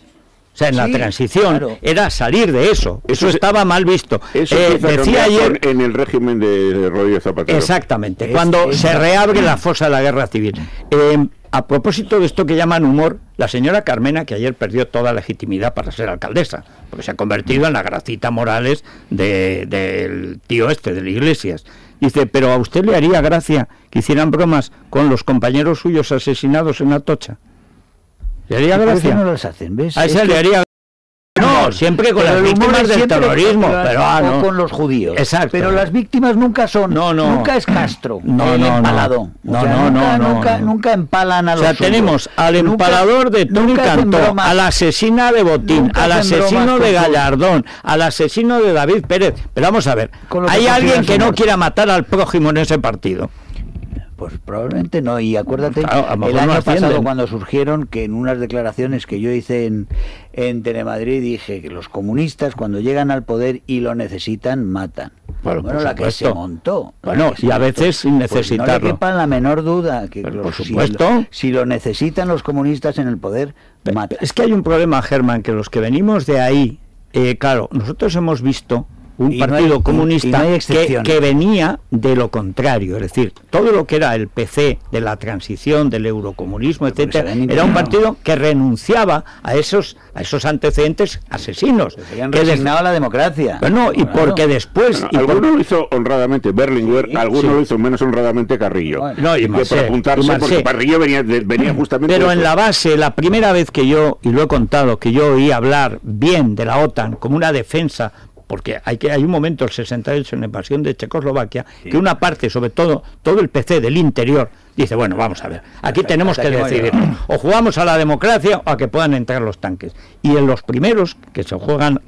O sea, en la transición era salir de eso. Eso estaba mal visto. Eso decía ayer en el régimen de Rodríguez Zapatero. Exactamente, cuando se reabre la fosa de la guerra civil. A propósito de esto que llaman humor, la señora Carmena, que ayer perdió toda legitimidad para ser alcaldesa, porque se ha convertido en la Gracita Morales del tío de la Iglesias, dice, pero ¿a usted le haría gracia que hicieran bromas con los compañeros suyos asesinados en Atocha? ¿Le haría gracia? No las hacen, ¿ves? A esa le haría... No, siempre con las víctimas del terrorismo, pero con los judíos. Exacto. Pero las víctimas nunca son, nunca es Castro, el empalado. Nunca empalan a los suyos. Tenemos al empalador de Tony Cantó, a la asesina de Botín, al asesino de Gallardón, al asesino de David Pérez. Pero vamos a ver, ¿hay alguien que no quiera matar al prójimo en ese partido? Pues probablemente no, y acuérdate, el año pasado cuando surgieron, que en unas declaraciones que yo hice en Telemadrid dije que los comunistas cuando llegan al poder y lo necesitan, matan. Bueno, la que se montó. Y a veces sin necesitarlo. Pues no le quepa la menor duda que por supuesto. Si lo necesitan los comunistas en el poder, matan. Es que hay un problema, Germán, que los que venimos de ahí, claro, nosotros hemos visto un partido comunista que venía de lo contrario, es decir, todo lo que era el PC de la transición, del eurocomunismo, etcétera, era un partido que renunciaba a esos antecedentes asesinos, que habían resignado a la democracia. Bueno, y porque después... Alguno lo hizo honradamente Berlinguer, alguno lo hizo menos honradamente Carrillo. Y para apuntarse, porque Carrillo venía justamente... Pero en la base, la primera vez que yo, y lo he contado, que yo oí hablar bien de la OTAN como una defensa, porque hay un momento, el 68, en la invasión de Checoslovaquia, que una parte, sobre todo el PC del interior, dice, bueno, vamos a ver, aquí tenemos que decidir, o jugamos a la democracia o a que puedan entrar los tanques. Y en los primeros que juegan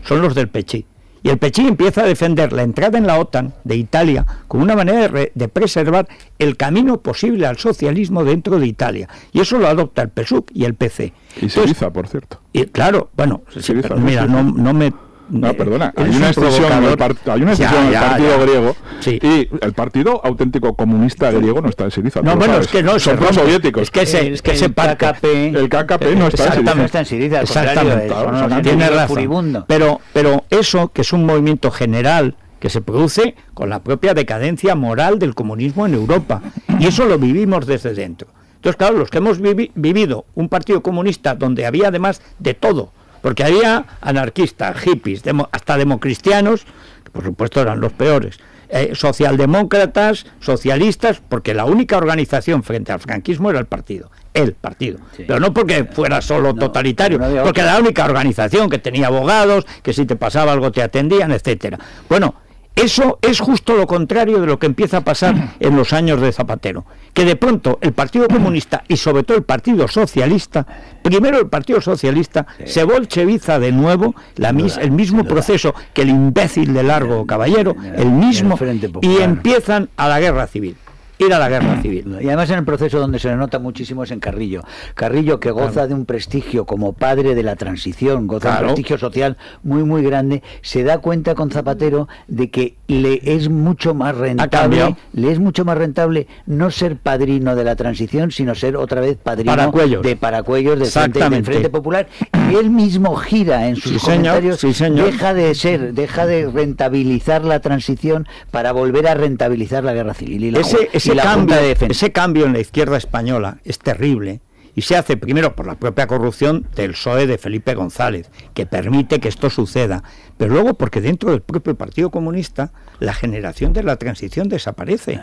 son los del PCI. Y el PCI empieza a defender la entrada en la OTAN de Italia como una manera de preservar el camino posible al socialismo dentro de Italia. Y eso lo adopta el PSUV y el PC. Y Syriza, por cierto. Y claro, bueno, mira, no me No, perdona, hay una extensión en el partido griego y el partido auténtico comunista griego no está en Syriza. No, bueno, es que no, son prosoviéticos. Es que el KKP no está en Syriza. Exactamente, tiene razón. Pero eso, que es un movimiento general que se produce con la propia decadencia moral del comunismo en Europa, y eso lo vivimos desde dentro. Entonces, claro, los que hemos vivido un partido comunista donde había además de todo, porque había anarquistas, hippies, hasta democristianos, que por supuesto eran los peores, socialdemócratas, socialistas, porque la única organización frente al franquismo era el partido, sí. Pero no porque fuera solo totalitario, porque era la única organización que tenía abogados, que si te pasaba algo te atendían, etcétera. Bueno, eso es justo lo contrario de lo que empieza a pasar en los años de Zapatero, que de pronto el Partido Comunista y sobre todo el Partido Socialista, primero el Partido Socialista se bolcheviza de nuevo, el mismo proceso que el imbécil de Largo Caballero, el mismo, y empiezan a la guerra civil. Ir a la guerra civil. Y además en el proceso donde se le nota muchísimo es en Carrillo. Carrillo, que goza de un prestigio como padre de la transición, goza de un prestigio social muy muy grande, se da cuenta con Zapatero de que le es mucho más rentable no ser padrino de la transición, sino ser otra vez padrino de Paracuellos del Frente Popular, y él mismo gira en sus comentarios, deja de rentabilizar la transición para volver a rentabilizar la guerra civil y ese cambio en la izquierda española es terrible, y se hace primero por la propia corrupción del PSOE de Felipe González, que permite que esto suceda, pero luego porque dentro del propio Partido Comunista la generación de la transición desaparece,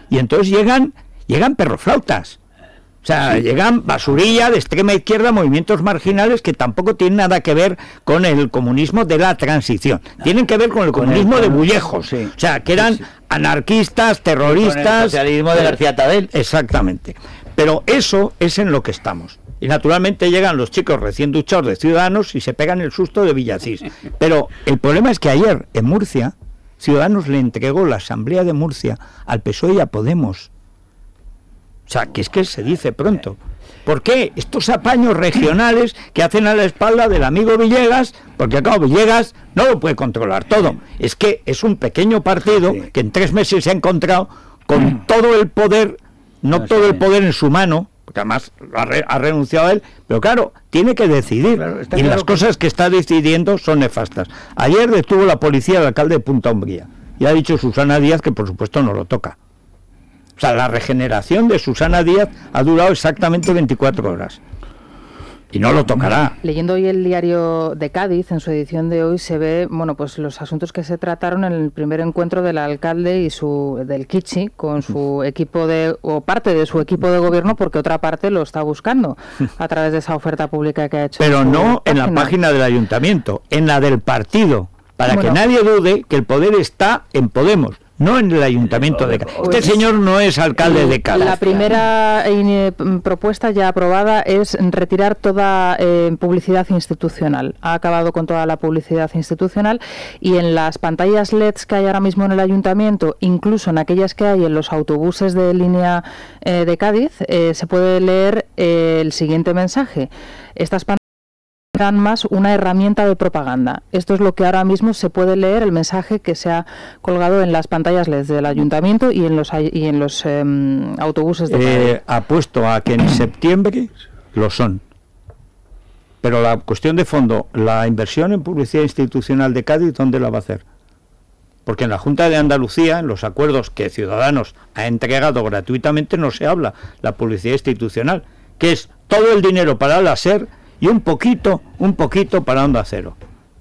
y entonces llegan perroflautas. O sea, llegan basurilla de extrema izquierda, movimientos marginales que tampoco tienen nada que ver con el comunismo de la transición. Tienen que ver con el comunismo de Bullejos. O sea, que eran anarquistas, terroristas. Con el socialismo de García Tadel. Exactamente. Pero eso es en lo que estamos. Y naturalmente llegan los chicos recién duchados de Ciudadanos y se pegan el susto de Villacís. Pero el problema es que ayer en Murcia, Ciudadanos le entregó la Asamblea de Murcia al PSOE y a Podemos. O sea, que es que se dice pronto. ¿Por qué? Estos apaños regionales que hacen a la espalda del amigo Villegas, porque claro, Villegas no lo puede controlar todo. Es que es un pequeño partido que en 3 meses se ha encontrado con todo el poder, todo el poder en su mano, porque además ha renunciado a él, pero claro, tiene que decidir. Y las cosas que está decidiendo son nefastas. Ayer detuvo la policía al alcalde de Punta Umbría y ha dicho Susana Díaz que por supuesto no lo toca. O sea, la regeneración de Susana Díaz ha durado exactamente 24 horas. Y no lo tocará. Leyendo hoy el diario de Cádiz, en su edición de hoy, se ve, bueno, pues los asuntos que se trataron en el primer encuentro del alcalde y del Kichi con su equipo o parte de su equipo de gobierno, porque otra parte lo está buscando a través de esa oferta pública que ha hecho. Pero no en la página del ayuntamiento, en la del partido, para que nadie dude que el poder está en Podemos. No en el ayuntamiento de Cádiz. Este señor no es alcalde de Cádiz. La primera propuesta ya aprobada es retirar toda publicidad institucional. Ha acabado con toda la publicidad institucional, y en las pantallas LEDs que hay ahora mismo en el ayuntamiento, incluso en aquellas que hay en los autobuses de línea de Cádiz, se puede leer el siguiente mensaje. Estas pantallas serán más una herramienta de propaganda. Esto es lo que ahora mismo se puede leer, el mensaje que se ha colgado en las pantallas LED del ayuntamiento y en los autobuses de Cádiz. Apuesto a que en septiembre lo son. Pero la cuestión de fondo, la inversión en publicidad institucional de Cádiz, ¿dónde la va a hacer? Porque en la Junta de Andalucía, en los acuerdos que Ciudadanos ha entregado gratuitamente, no se habla la publicidad institucional, que es todo el dinero para la SER y un poquito para Onda Cero.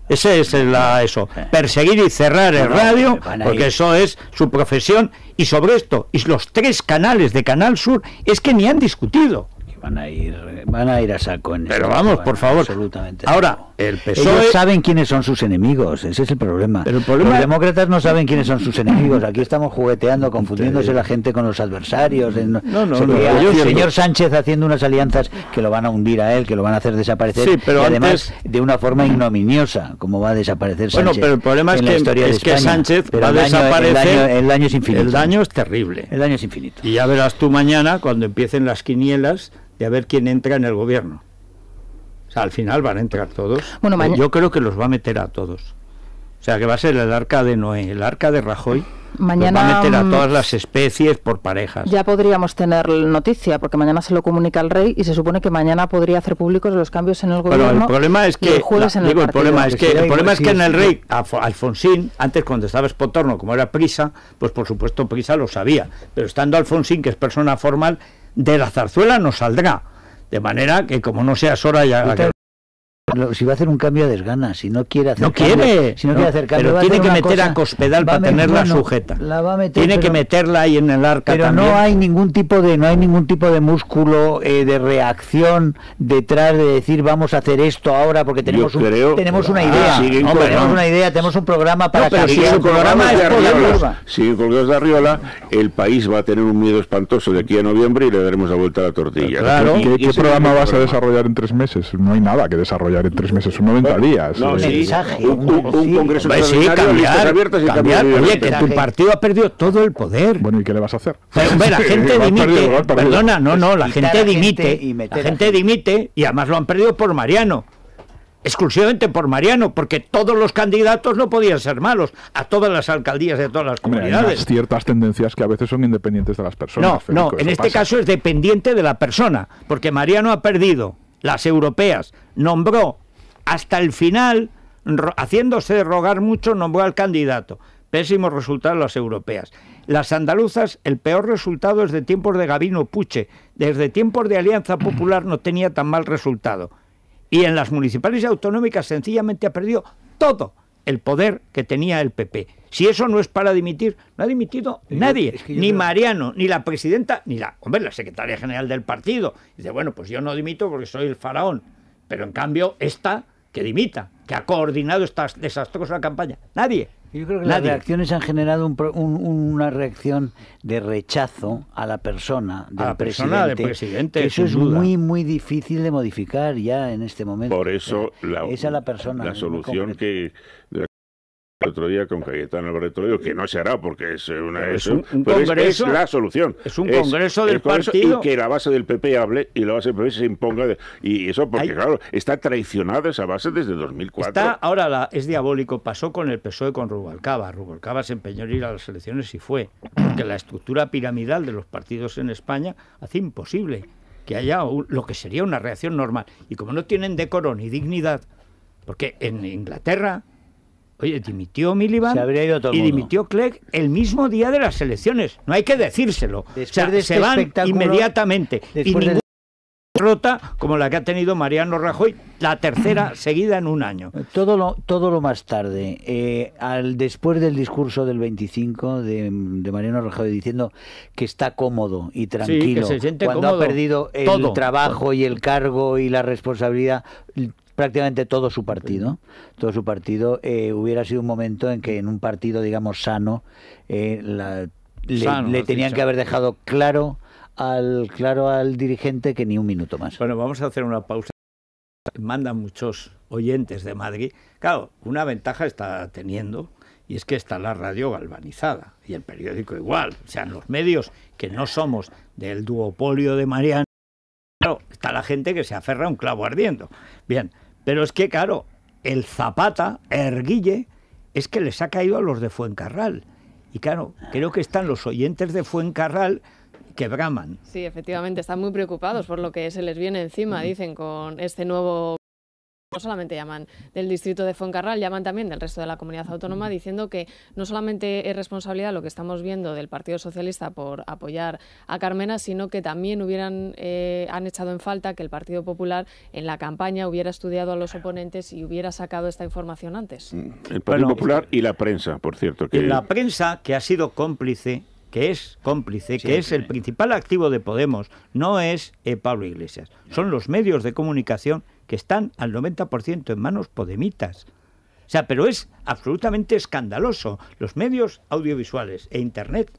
Ese es eso, perseguir y cerrar el radio, porque eso es su profesión. Y sobre esto, y los 3 canales de Canal Sur, es que ni han discutido. Van a ir a saco en pero vamos, por favor. Absolutamente. Ahora, el PSOE... Ellos saben quiénes son sus enemigos, ese es el problema. Pero el problema... Los demócratas no saben quiénes son sus enemigos. Aquí estamos jugueteando, confundiéndose la gente con los adversarios. El señor Sánchez haciendo unas alianzas que lo van a hundir a él, que lo van a hacer desaparecer, y además de una forma ignominiosa, como va a desaparecer Sánchez. Bueno, pero el problema es que Sánchez va a desaparecer. El daño es infinito. El daño es terrible. El daño es infinito. Y ya verás tú mañana, cuando empiecen las quinielas, de a ver quién entra en el gobierno. O sea, al final van a entrar todos. Bueno, yo creo que los va a meter a todos. O sea, que va a ser el arca de Noé, el arca de Rajoy. Mañana va a meter a todas las especies por parejas. Ya podríamos tener noticia, porque mañana se lo comunica el rey y se supone que mañana podría hacer públicos los cambios en el gobierno. Pero el problema es que el problema es que en el rey Alfonsín, antes cuando estaba Espotorno, como era Prisa, pues por supuesto Prisa lo sabía, pero estando Alfonsín, que es persona formal, de la zarzuela no saldrá, de manera que como no sea Soraya si va a hacer un cambio a desgana, si no quiere hacer cambio, pero tiene que meter a Cospedal para tenerla sujeta. Tiene que meterla ahí en el arca pero también. no hay ningún tipo de músculo de reacción detrás de decir vamos a hacer esto ahora porque tenemos una idea. Tenemos una idea, tenemos un programa para cambiar. Siguen colgados de Arriola, el país va a tener un miedo espantoso de aquí a noviembre y le daremos la vuelta a la tortilla. Claro. ¿Qué programa vas a desarrollar en 3 meses? No hay nada que desarrollar en 3 meses, son 90 días. No, un congreso cambiar. Oye, que tu partido ha perdido todo el poder. Bueno, ¿y qué le vas a hacer? La gente dimite. Perdona, la gente dimite. La gente dimite y además lo han perdido por Mariano. Exclusivamente por Mariano, porque todos los candidatos no podían ser malos a todas las alcaldías de todas las comunidades. Hay ciertas tendencias que a veces son independientes de las personas. No, en este caso es dependiente de la persona, porque Mariano ha perdido las europeas, nombró hasta el final, haciéndose rogar mucho, nombró al candidato. Pésimo resultado las europeas. Las andaluzas, el peor resultado es de tiempos de Gabino Puche. Desde tiempos de Alianza Popular no tenía tan mal resultado. Y en las municipales y autonómicas sencillamente ha perdido todo el poder que tenía el PP. Si eso no es para dimitir, no ha dimitido nadie, ni Mariano, ni la presidenta, ni la secretaria general del partido. Dice, bueno, pues yo no dimito porque soy el faraón. Pero en cambio, esta, que dimita, que ha coordinado esta desastrosa campaña. Nadie. Yo creo que las reacciones han generado una reacción de rechazo a la persona del presidente. Eso es muy, muy difícil de modificar ya en este momento. Por eso la solución que el otro día con Cayetano Álvarez Toledo, que no se hará porque es la solución. Es un congreso del partido. Y que la base del PP hable y la base del PP se imponga. Y eso porque, claro, está traicionada esa base desde 2004. Ahora es diabólico. Pasó con el PSOE con Rubalcaba. Rubalcaba se empeñó en ir a las elecciones y fue. Porque la estructura piramidal de los partidos en España hace imposible que haya lo que sería una reacción normal. Y como no tienen decoro ni dignidad, porque en Inglaterra... Oye, dimitió Miliband y dimitió Clegg el mismo día de las elecciones. No hay que decírselo. Se van inmediatamente. Y ninguna derrota como la que ha tenido Mariano Rajoy, la tercera seguida en un año. Todo lo más tarde, después del discurso del 25 de Mariano Rajoy diciendo que está cómodo y tranquilo, que se siente cuando cómodo, ha perdido el trabajo y el cargo y la responsabilidad, prácticamente todo su partido hubiera sido un momento en que en un partido, digamos, sano, le tenían que haber dejado claro al dirigente que ni un minuto más. Bueno, vamos a hacer una pausa. Mandan muchos oyentes de Madrid. Claro, una ventaja está teniendo, y es que está la radio galvanizada y el periódico igual. O sea, en los medios que no somos del duopolio de Mariano, claro, está la gente que se aferra a un clavo ardiendo. Bien, pero es que, claro, el Zapata, Erguille, es que les ha caído a los de Fuencarral. Y claro, creo que están los oyentes de Fuencarral que braman. Sí, efectivamente, están muy preocupados por lo que se les viene encima, dicen, con este nuevo... No solamente llaman del distrito de Fuencarral, llaman también del resto de la comunidad autónoma, diciendo que no solamente es responsabilidad lo que estamos viendo del Partido Socialista por apoyar a Carmena, sino que también han echado en falta que el Partido Popular en la campaña hubiera estudiado a los oponentes y hubiera sacado esta información antes. El Partido Popular y la prensa, por cierto. La prensa, que ha sido cómplice, que es el principal activo de Podemos, no es Pablo Iglesias, son los medios de comunicación que están al 90% en manos podemitas. O sea, pero es absolutamente escandaloso. Los medios audiovisuales e Internet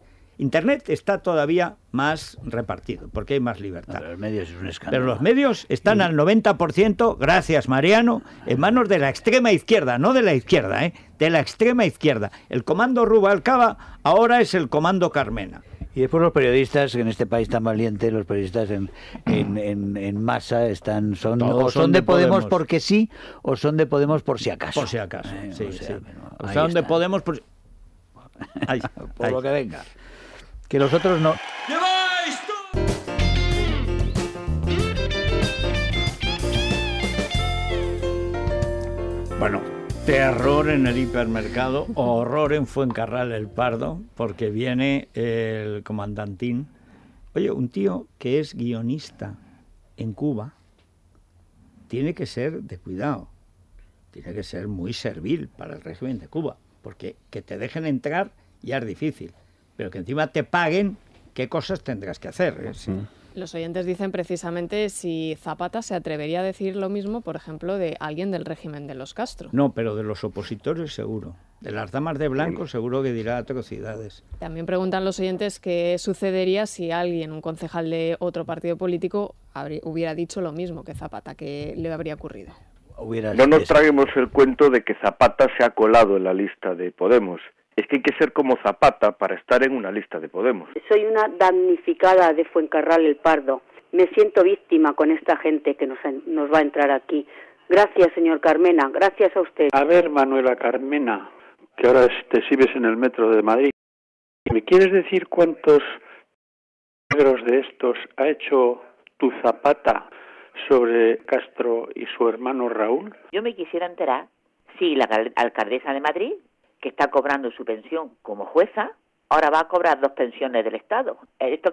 está todavía más repartido, porque hay más libertad. Pero los medios es un escándalo. Pero los medios están al 90%, gracias Mariano, en manos de la extrema izquierda, no de la izquierda, de la extrema izquierda. El comando Rubalcaba ahora es el comando Carmena. Y después los periodistas, que en este país tan valiente, los periodistas en masa son de Podemos porque sí, o son de Podemos por si acaso. Por si acaso, sí. Bueno, son de Podemos por lo que venga. Que los otros no. ¡Lleváis tú! Bueno, terror en el hipermercado, horror en Fuencarral el Pardo, porque viene el comandantín. Oye, un tío que es guionista en Cuba tiene que ser de cuidado, tiene que ser muy servil para el régimen de Cuba, porque que te dejen entrar ya es difícil, pero que encima te paguen, ¿qué cosas tendrás que hacer? Sí. Los oyentes dicen precisamente si Zapata se atrevería a decir lo mismo, por ejemplo, de alguien del régimen de los Castro. No, pero de los opositores seguro. De las damas de blanco seguro que dirá atrocidades. También preguntan los oyentes qué sucedería si alguien, un concejal de otro partido político, hubiera dicho lo mismo que Zapata, que le habría ocurrido. No nos traguemos el cuento de que Zapata se ha colado en la lista de Podemos. Es que hay que ser como Zapata para estar en una lista de Podemos. Soy una damnificada de Fuencarral el Pardo. Me siento víctima con esta gente que nos va a entrar aquí. Gracias, señor Carmena. Gracias a usted. A ver, Manuela Carmena, que ahora te exhibes en el metro de Madrid. ¿Me quieres decir cuántos negros de estos ha hecho tu Zapata sobre Castro y su hermano Raúl? Yo me quisiera enterar si la alcaldesa de Madrid, que está cobrando su pensión como jueza, ahora va a cobrar 2 pensiones del Estado. Esto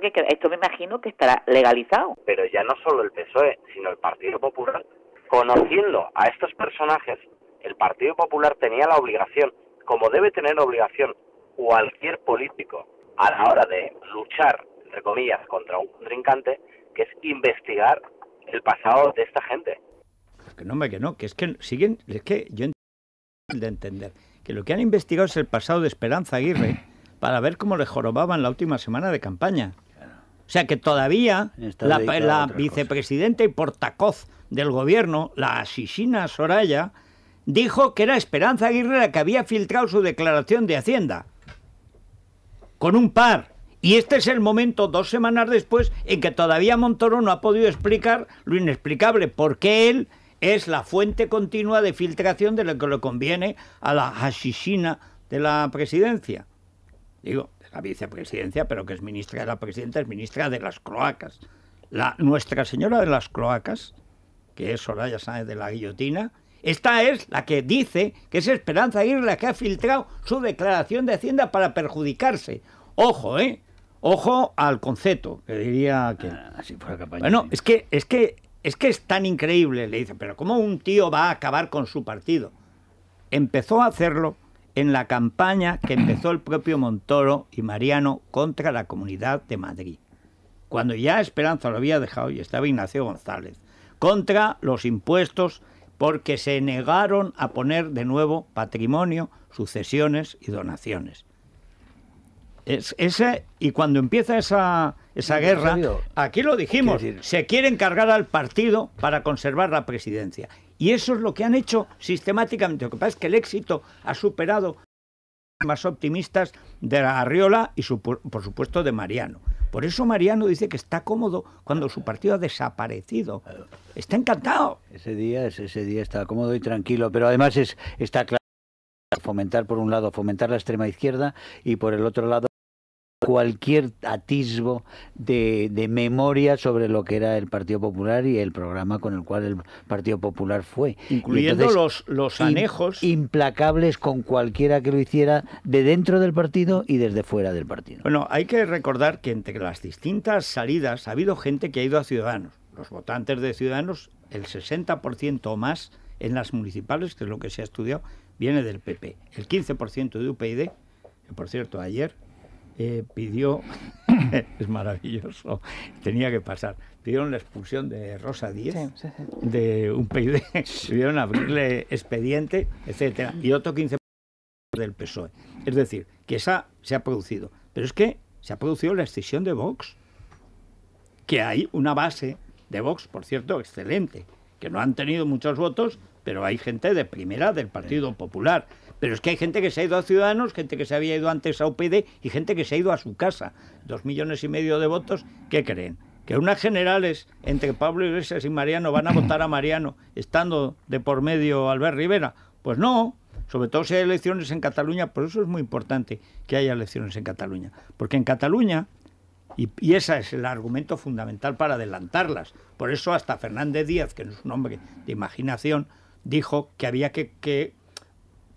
me imagino que estará legalizado. Pero ya no solo el PSOE, sino el Partido Popular. Conociendo a estos personajes, el Partido Popular tenía la obligación, como debe tener obligación cualquier político a la hora de luchar, entre comillas, contra un contrincante, que es investigar el pasado de esta gente. Que yo entiendo de entender que lo que han investigado es el pasado de Esperanza Aguirre para ver cómo le jorobaban la última semana de campaña. O sea que todavía la vicepresidenta y portavoz del gobierno, la asesina Soraya, dijo que era Esperanza Aguirre la que había filtrado su declaración de Hacienda. Con un par. Y este es el momento, 2 semanas después, en que todavía Montoro no ha podido explicar lo inexplicable, porque él es la fuente continua de filtración de lo que le conviene a la asesina de la presidencia. Digo, de la vicepresidencia, pero que es ministra de la presidencia, es ministra de las cloacas. Nuestra Señora de las Cloacas, que es Soraya Sáenz de la Guillotina, esta es la que dice que es Esperanza Aguirre la que ha filtrado su declaración de Hacienda para perjudicarse. Ojo, ojo al concepto, que diría que... Así fue la campaña. Bueno, es que es tan increíble, le dice, pero ¿cómo un tío va a acabar con su partido? Empezó a hacerlo en la campaña que empezó el propio Montoro y Mariano contra la Comunidad de Madrid. Cuando ya Esperanza lo había dejado y estaba Ignacio González. Contra los impuestos porque se negaron a poner de nuevo patrimonio, sucesiones y donaciones. Y cuando empieza esa guerra, aquí lo dijimos, se quieren cargar al partido para conservar la presidencia. Y eso es lo que han hecho sistemáticamente. Lo que pasa es que el éxito ha superado más optimistas de Arriola y por supuesto de Mariano. Por eso Mariano dice que está cómodo cuando su partido ha desaparecido. Está encantado. Ese día está cómodo y tranquilo, pero además está claro fomentar, por un lado, fomentar la extrema izquierda y por el otro lado cualquier atisbo de memoria sobre lo que era el Partido Popular y el programa con el cual el Partido Popular fue. Incluyendo los anejos. Implacables con cualquiera que lo hiciera de dentro del partido y desde fuera del partido. Bueno, hay que recordar que entre las distintas salidas ha habido gente que ha ido a Ciudadanos. Los votantes de Ciudadanos, el 60% o más en las municipales, que es lo que se ha estudiado, viene del PP. El 15% de UPyD, que por cierto ayer pidió, es maravilloso, tenía que pasar, pidieron la expulsión de Rosa Díez, de UPyD, pidieron abrirle expediente, etcétera, y otro 15% del PSOE. Es decir, que esa se ha producido. Pero es que se ha producido la escisión de Vox, que hay una base de Vox, por cierto, excelente, que no han tenido muchos votos, pero hay gente de primera del Partido Popular. Pero es que hay gente que se ha ido a Ciudadanos, gente que se había ido antes a UPyD y gente que se ha ido a su casa. 2,5 millones de votos, ¿qué creen? ¿Que unas generales entre Pablo Iglesias y Mariano van a votar a Mariano estando de por medio Albert Rivera? Pues no, sobre todo si hay elecciones en Cataluña. Por eso es muy importante que haya elecciones en Cataluña, porque en Cataluña, y ese es el argumento fundamental para adelantarlas, por eso hasta Fernández Díaz, que no es un hombre de imaginación, dijo que había que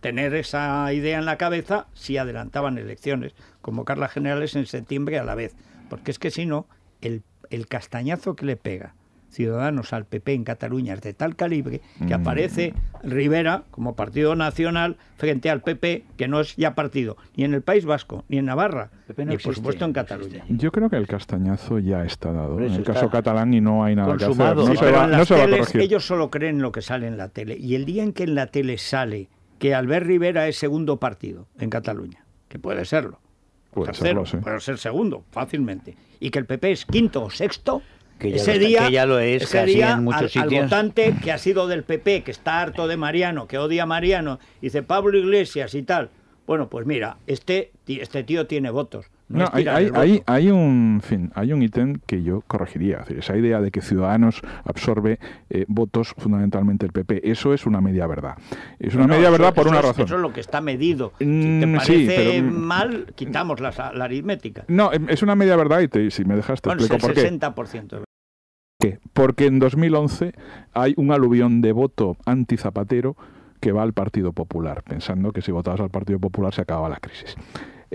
tener esa idea en la cabeza si adelantaban elecciones, convocar las generales en septiembre a la vez, porque es que si no, el castañazo que le pega Ciudadanos al PP en Cataluña es de tal calibre que aparece Rivera como partido nacional frente al PP, que no es ya partido ni en el País Vasco, ni en Navarra, ni por supuesto en Cataluña. Yo creo que el castañazo ya está dado en el caso catalán y no hay nada consumado. Que hacer. No se va a corregir. Ellos solo creen lo que sale en la tele, y el día en que en la tele sale que Albert Rivera es segundo partido en Cataluña, que puede serlo, puede serlo, sí. Puede ser segundo fácilmente, y que el PP es quinto o sexto, que ya lo es casi en muchos sitios. Al votante que ha sido del PP, que está harto de Mariano, que odia a Mariano, dice Pablo Iglesias y tal, bueno, pues mira, este tío tiene votos. No, hay un ítem que yo corregiría. Es decir, esa idea de que Ciudadanos absorbe votos fundamentalmente el PP, eso es una media verdad. Es una media verdad por una razón. Eso es lo que está medido. Si te parece mal, quitamos la aritmética. No, es una media verdad y si me dejas te explico por qué. 60%. ¿Qué? Porque en 2011 hay un aluvión de voto anti-Zapatero que va al Partido Popular, pensando que si votabas al Partido Popular se acababa la crisis.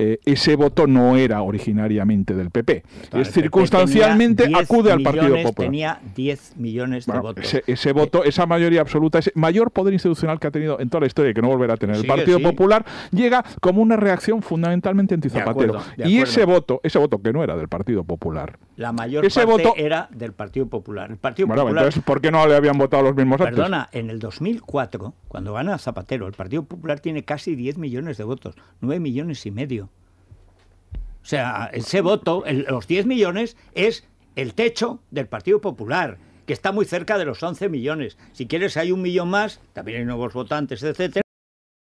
Ese voto no era originariamente del PP. Circunstancialmente acude al Partido Popular. Tenía 10 millones de votos. Ese voto, esa mayoría absoluta, ese mayor poder institucional que ha tenido en toda la historia y que no volverá a tener el Partido Popular, llega como una reacción fundamentalmente anti-Zapatero. Y ese voto que no era del Partido Popular, la mayor parte era del Partido Popular. El Partido Popular. Entonces, ¿por qué no le habían votado los mismos antes? Perdona, en el 2004, cuando gana Zapatero, el Partido Popular tiene casi 10 millones de votos, 9,5 millones. O sea, ese voto, los 10 millones, es el techo del Partido Popular, que está muy cerca de los 11 millones. Si quieres, hay 1 millón más, también hay nuevos votantes, etcétera,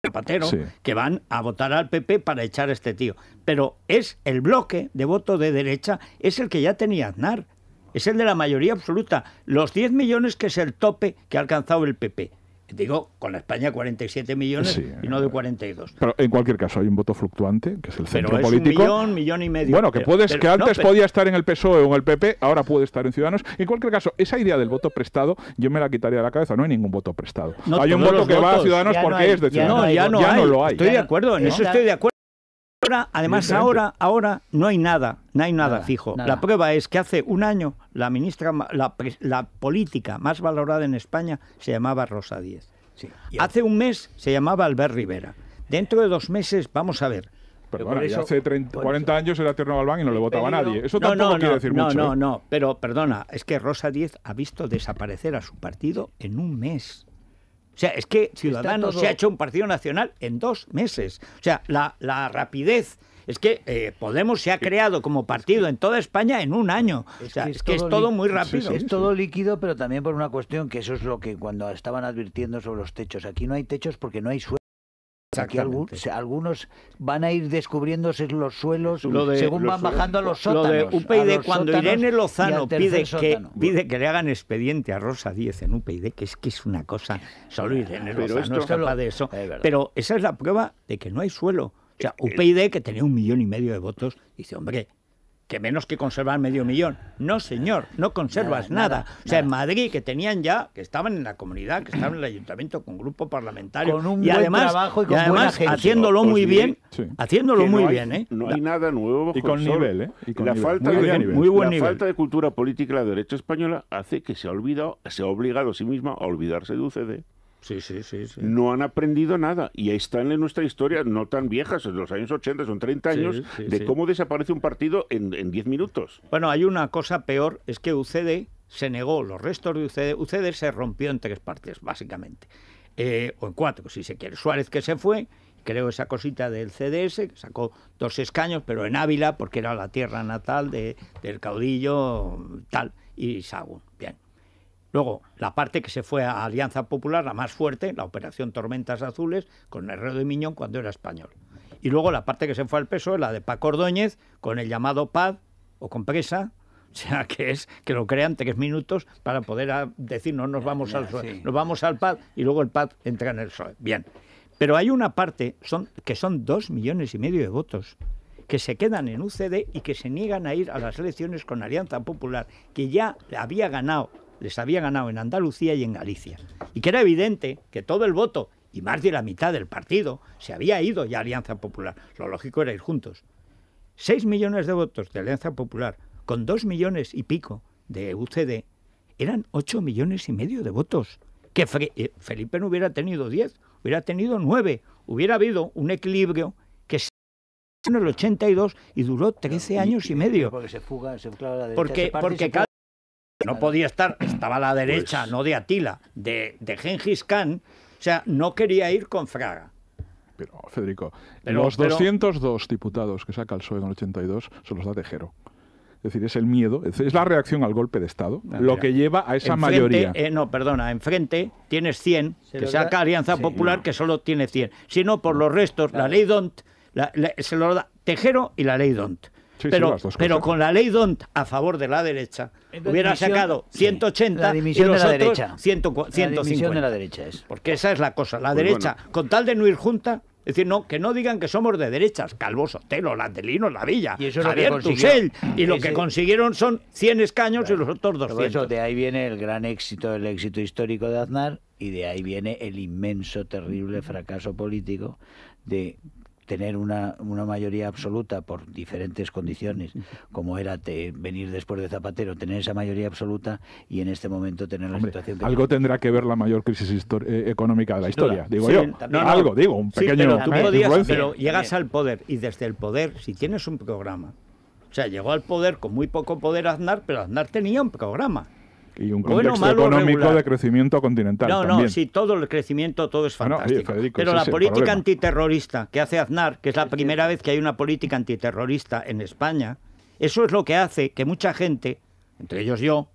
Zapatero, que van a votar al PP para echar a este tío. Pero es el bloque de voto de derecha, es el que ya tenía Aznar, es el de la mayoría absoluta. Los 10 millones que es el tope que ha alcanzado el PP. Digo, con la España 47 millones y no de 42. Pero en cualquier caso hay un voto fluctuante, que es el centro político. Pero es 1 millón y medio. Bueno, que antes podía estar en el PSOE o en el PP, ahora puede estar en Ciudadanos. En cualquier caso, esa idea del voto prestado, yo me la quitaría de la cabeza. No hay ningún voto prestado. No, hay un voto que va a Ciudadanos porque es de Ciudadanos. Ya no lo hay. Estoy de acuerdo, en eso estoy de acuerdo. Además, ahora no hay nada fijo. Nada. La prueba es que hace un año la ministra, la política más valorada en España se llamaba Rosa Díez. Sí, hace un mes se llamaba Albert Rivera. Dentro de 2 meses, vamos a ver. Pero bueno, ya hace 40 años era Tierno Galván y no le votaba a nadie. Eso tampoco quiere decir mucho. No, pero perdona, es que Rosa Díez ha visto desaparecer a su partido en un mes. O sea, es que Ciudadanos se ha hecho un partido nacional en 2 meses. O sea, la rapidez. Es que Podemos se ha creado como partido en toda España en un año. O sea, es todo muy rápido. Es todo líquido, pero también por una cuestión que eso es lo que cuando estaban advirtiendo sobre los techos. Aquí no hay techos porque no hay suelo. Aquí algunos van a ir descubriéndose los suelos según van bajando a los sótanos. Lo de UPyD, cuando Irene Lozano pide que le hagan expediente a Rosa Díez en UPyD, que es una cosa, solo Irene Lozano es capaz de eso. Pero esa es la prueba de que no hay suelo. O sea, UPyD, que tenía 1,5 millones de votos, dice, hombre, que menos que conservar 500.000. No, señor, no conservas nada. O sea, en Madrid, que tenían ya, que estaban en la comunidad, que estaban en el ayuntamiento con grupo parlamentario. Con un buen trabajo y con buena gente. Haciéndolo muy bien, No hay nada nuevo bajo y con el sol. nivel, La falta de cultura política de la derecha española hace que se ha obligado a sí misma a olvidarse de UCD. Sí. No han aprendido nada y ahí están en nuestra historia, no tan viejas, en los años 80, son 30 años, cómo desaparece un partido en 10 minutos. Bueno, hay una cosa peor, es que UCD se negó, los restos de UCD se rompió en 3 partes, básicamente, o en 4, si se quiere. Suárez, que se fue, creo esa cosita del CDS, que sacó 2 escaños, pero en Ávila, porque era la tierra natal del caudillo tal, y Sahagún, bien. Luego, la parte que se fue a Alianza Popular, la más fuerte, la Operación Tormentas Azules, con Herrero de Miñón cuando era español. Y luego la parte que se fue al PSOE, la de Paco Ordóñez, con el llamado PAD o compresa, o sea, que lo crean 3 minutos para poder decir no nos vamos al PSOE, nos vamos al PAD y luego el PAD entra en el PSOE. Bien, pero hay una parte que son 2,5 millones de votos que se quedan en UCD y que se niegan a ir a las elecciones con Alianza Popular, que ya les había ganado en Andalucía y en Galicia. Y que era evidente que todo el voto, y más de la mitad del partido, se había ido ya a Alianza Popular. Lo lógico era ir juntos. 6 millones de votos de Alianza Popular, con 2 millones y pico de UCD, eran 8,5 millones de votos. Que Felipe no hubiera tenido 10, hubiera tenido 9. Hubiera habido un equilibrio que se en el 82 y duró 13 años y medio. Porque se fuga la derecha. Porque no podía estaba a la derecha, no de Atila, de Gengis Khan, o sea, no quería ir con Fraga. Pero, Federico, los 202 diputados que saca el PSOE en el 82 se los da Tejero. Es decir, es el miedo, es la reacción al golpe de Estado, lo que lleva a esa mayoría. Enfrente tienes 100, que saca Alianza Popular, que solo tiene 100. Si no, por los restos, la ley D'Hondt, se lo da Tejero y la ley D'Hondt. Sí, pero con la ley D'Hondt a favor de la derecha hubiera sacado 180 y los otros 150. La división de la derecha es. Porque esa es la cosa. La derecha, con tal de no ir junta, es decir, que no digan que somos de derechas. Calvo Sotelo, Landelino, Lavilla, Javier Tusell. Y lo que consiguieron son 100 escaños y los otros 200. Por eso de ahí viene el gran éxito, el éxito histórico de Aznar, y de ahí viene el inmenso, terrible fracaso político de tener una mayoría absoluta por diferentes condiciones, como era venir después de Zapatero, tener esa mayoría absoluta y en este momento tener la situación que... Algo tendrá que ver la mayor crisis económica de la historia, digo sí, yo. Algo, un pequeño... Pero llegas al poder y desde el poder, si tienes un programa, o sea, llegó al poder con muy poco poder Aznar, pero Aznar tenía un programa. Y un contexto económico regular. De crecimiento continental. No, sí, todo el crecimiento, todo es fantástico. Federico, pero la política antiterrorista que hace Aznar, que es la primera vez que hay una política antiterrorista en España, eso es lo que hace que mucha gente, entre ellos yo,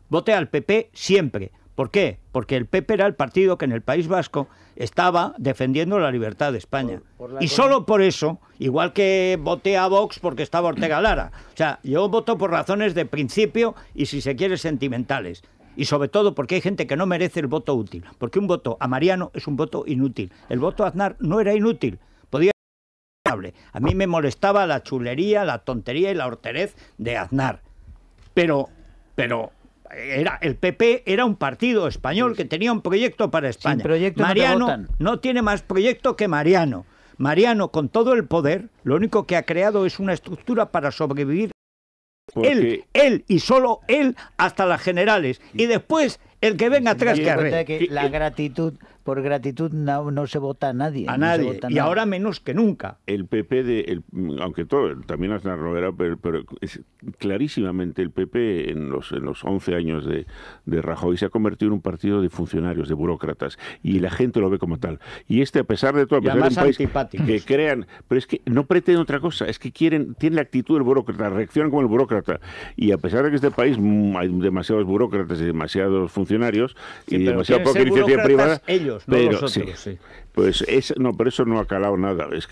vote al PP siempre. ¿Por qué? Porque el PP era el partido que en el País Vasco estaba defendiendo la libertad de España. Y solo por eso, igual que voté a Vox porque estaba Ortega Lara. O sea, yo voto por razones de principio y, si se quiere, sentimentales. Y sobre todo porque hay gente que no merece el voto útil. Porque un voto a Mariano es un voto inútil. El voto a Aznar no era inútil. Podía ser. A mí me molestaba la chulería, la tontería y la horterez de Aznar. Pero el PP era un partido español que tenía un proyecto para España. Sin proyecto Mariano no tiene más proyecto que Mariano. Mariano, con todo el poder, lo único que ha creado es una estructura para sobrevivir. Él y solo él hasta las generales. Y después el que venga atrás que arregle. La gratitud, por gratitud no se vota a nadie. A nadie. Y ahora menos que nunca. El PP, aunque todo, también Aznar lo era, pero es, clarísimamente el PP en los 11 años de Rajoy se ha convertido en un partido de funcionarios, de burócratas. Y la gente lo ve como tal. Y a pesar de todo, a pesar de un país que crean, pero es que no pretenden otra cosa, es que tienen la actitud del burócrata, reaccionan como el burócrata. Y a pesar de que en este país hay demasiados burócratas y demasiados funcionarios y demasiada poca iniciativa privada, ellos, no nosotros, sí. Pues pero eso no ha calado nada. Es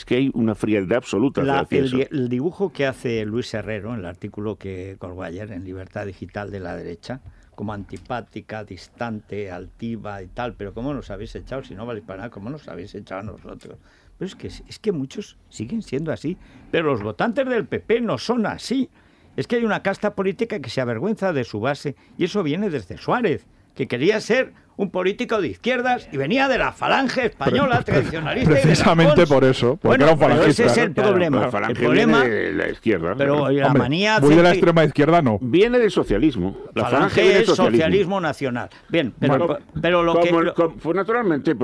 que hay una frialdad absoluta. El dibujo que hace Luis Herrero en el artículo que colgó ayer en Libertad Digital de la derecha, como antipática, distante, altiva y tal, pero ¿cómo nos habéis echado? Si no vale para nada, ¿cómo nos habéis echado a nosotros? Pero es que muchos siguen siendo así, pero los votantes del PP no son así. Es que hay una casta política que se avergüenza de su base, y eso viene desde Suárez, que quería ser un político de izquierdas y venía de la falange española tradicionalista. Precisamente por eso, porque era un falangista. Ese es el problema. El problema viene de la izquierda. Pero la manía muy de la extrema izquierda no. Viene del socialismo. La falange viene del socialismo nacional. Bien, pero lo que pues naturalmente,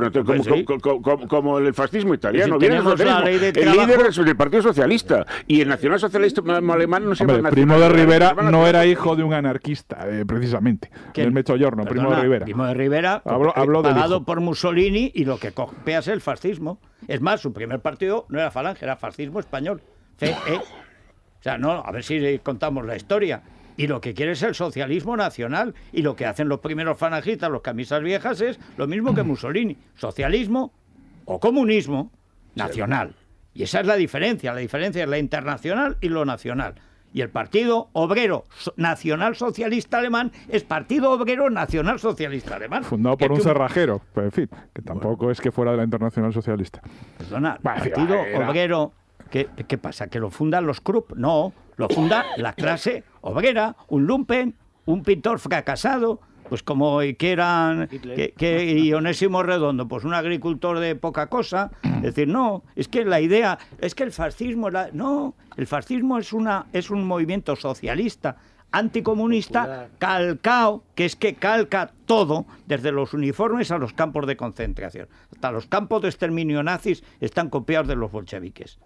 como el fascismo italiano, pues viene del socialismo. El líder del Partido Socialista y el nacionalsocialista alemán no se llama. Primo de Rivera no era hijo de un anarquista, precisamente. Del Mezzogiorno, Primo de Rivera. Primo de Rivera Hablo pagado por Mussolini, y lo que copia es el fascismo. Es más, su primer partido no era Falange, era Fascismo Español. O sea, no, a ver si contamos la historia. Y lo que quiere es el socialismo nacional. Y lo que hacen los primeros falangistas, los camisas viejas, es lo mismo que Mussolini. Socialismo o comunismo nacional. Y esa es la diferencia. La diferencia es la internacional y lo nacional. Y el Partido Obrero Nacional Socialista Alemán es Partido Obrero Nacional Socialista Alemán. Fundado por un cerrajero, pues en fin, que tampoco es que fuera de la Internacional Socialista. Perdona, Partido Obrero, ¿qué pasa? ¿Que lo fundan los Krupp? No, lo funda la clase obrera, un lumpen, un pintor fracasado, pues como que eran y Onésimo Redondo, pues un agricultor de poca cosa. Es decir, no, es que la idea es que el fascismo no, el fascismo es un movimiento socialista anticomunista calcao, que es que calca todo, desde los uniformes a los campos de concentración. Hasta los campos de exterminio nazis están copiados de los bolcheviques.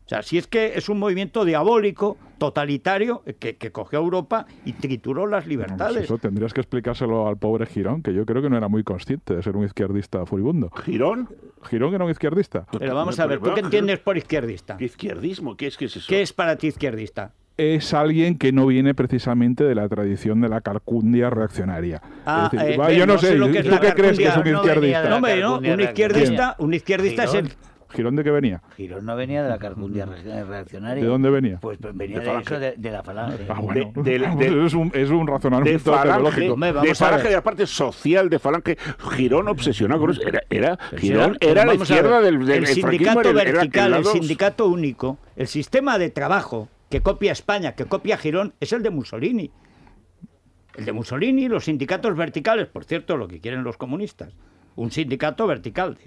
O sea, si es que es un movimiento diabólico, totalitario, que cogió a Europa y trituró las libertades. Pues eso tendrías que explicárselo al pobre Girón, que yo creo que no era muy consciente de ser un izquierdista furibundo. ¿Girón? Girón era un izquierdista. Pero vamos a ver, ¿tú qué entiendes por izquierdista? ¿Qué izquierdismo? ¿Qué es eso? ¿Qué es para ti izquierdista? Es alguien que no viene precisamente de la tradición de la calcundia reaccionaria. Es decir, yo no sé, ¿tú qué crees que es un izquierdista? No, un izquierdista es el... ¿Girón de qué venía? Girón no venía de la calcundia reaccionaria. ¿De dónde venía? Pues venía de la falange. Ah, bueno. Es un razonamiento lógico. De falange, de la parte social de falange. Girón obsesionado con eso. Girón era la izquierda del sindicato vertical, el sindicato único, el sistema de trabajo que copia España, que copia Girón, es el de Mussolini. El de Mussolini, los sindicatos verticales, por cierto, lo que quieren los comunistas. Un sindicato vertical,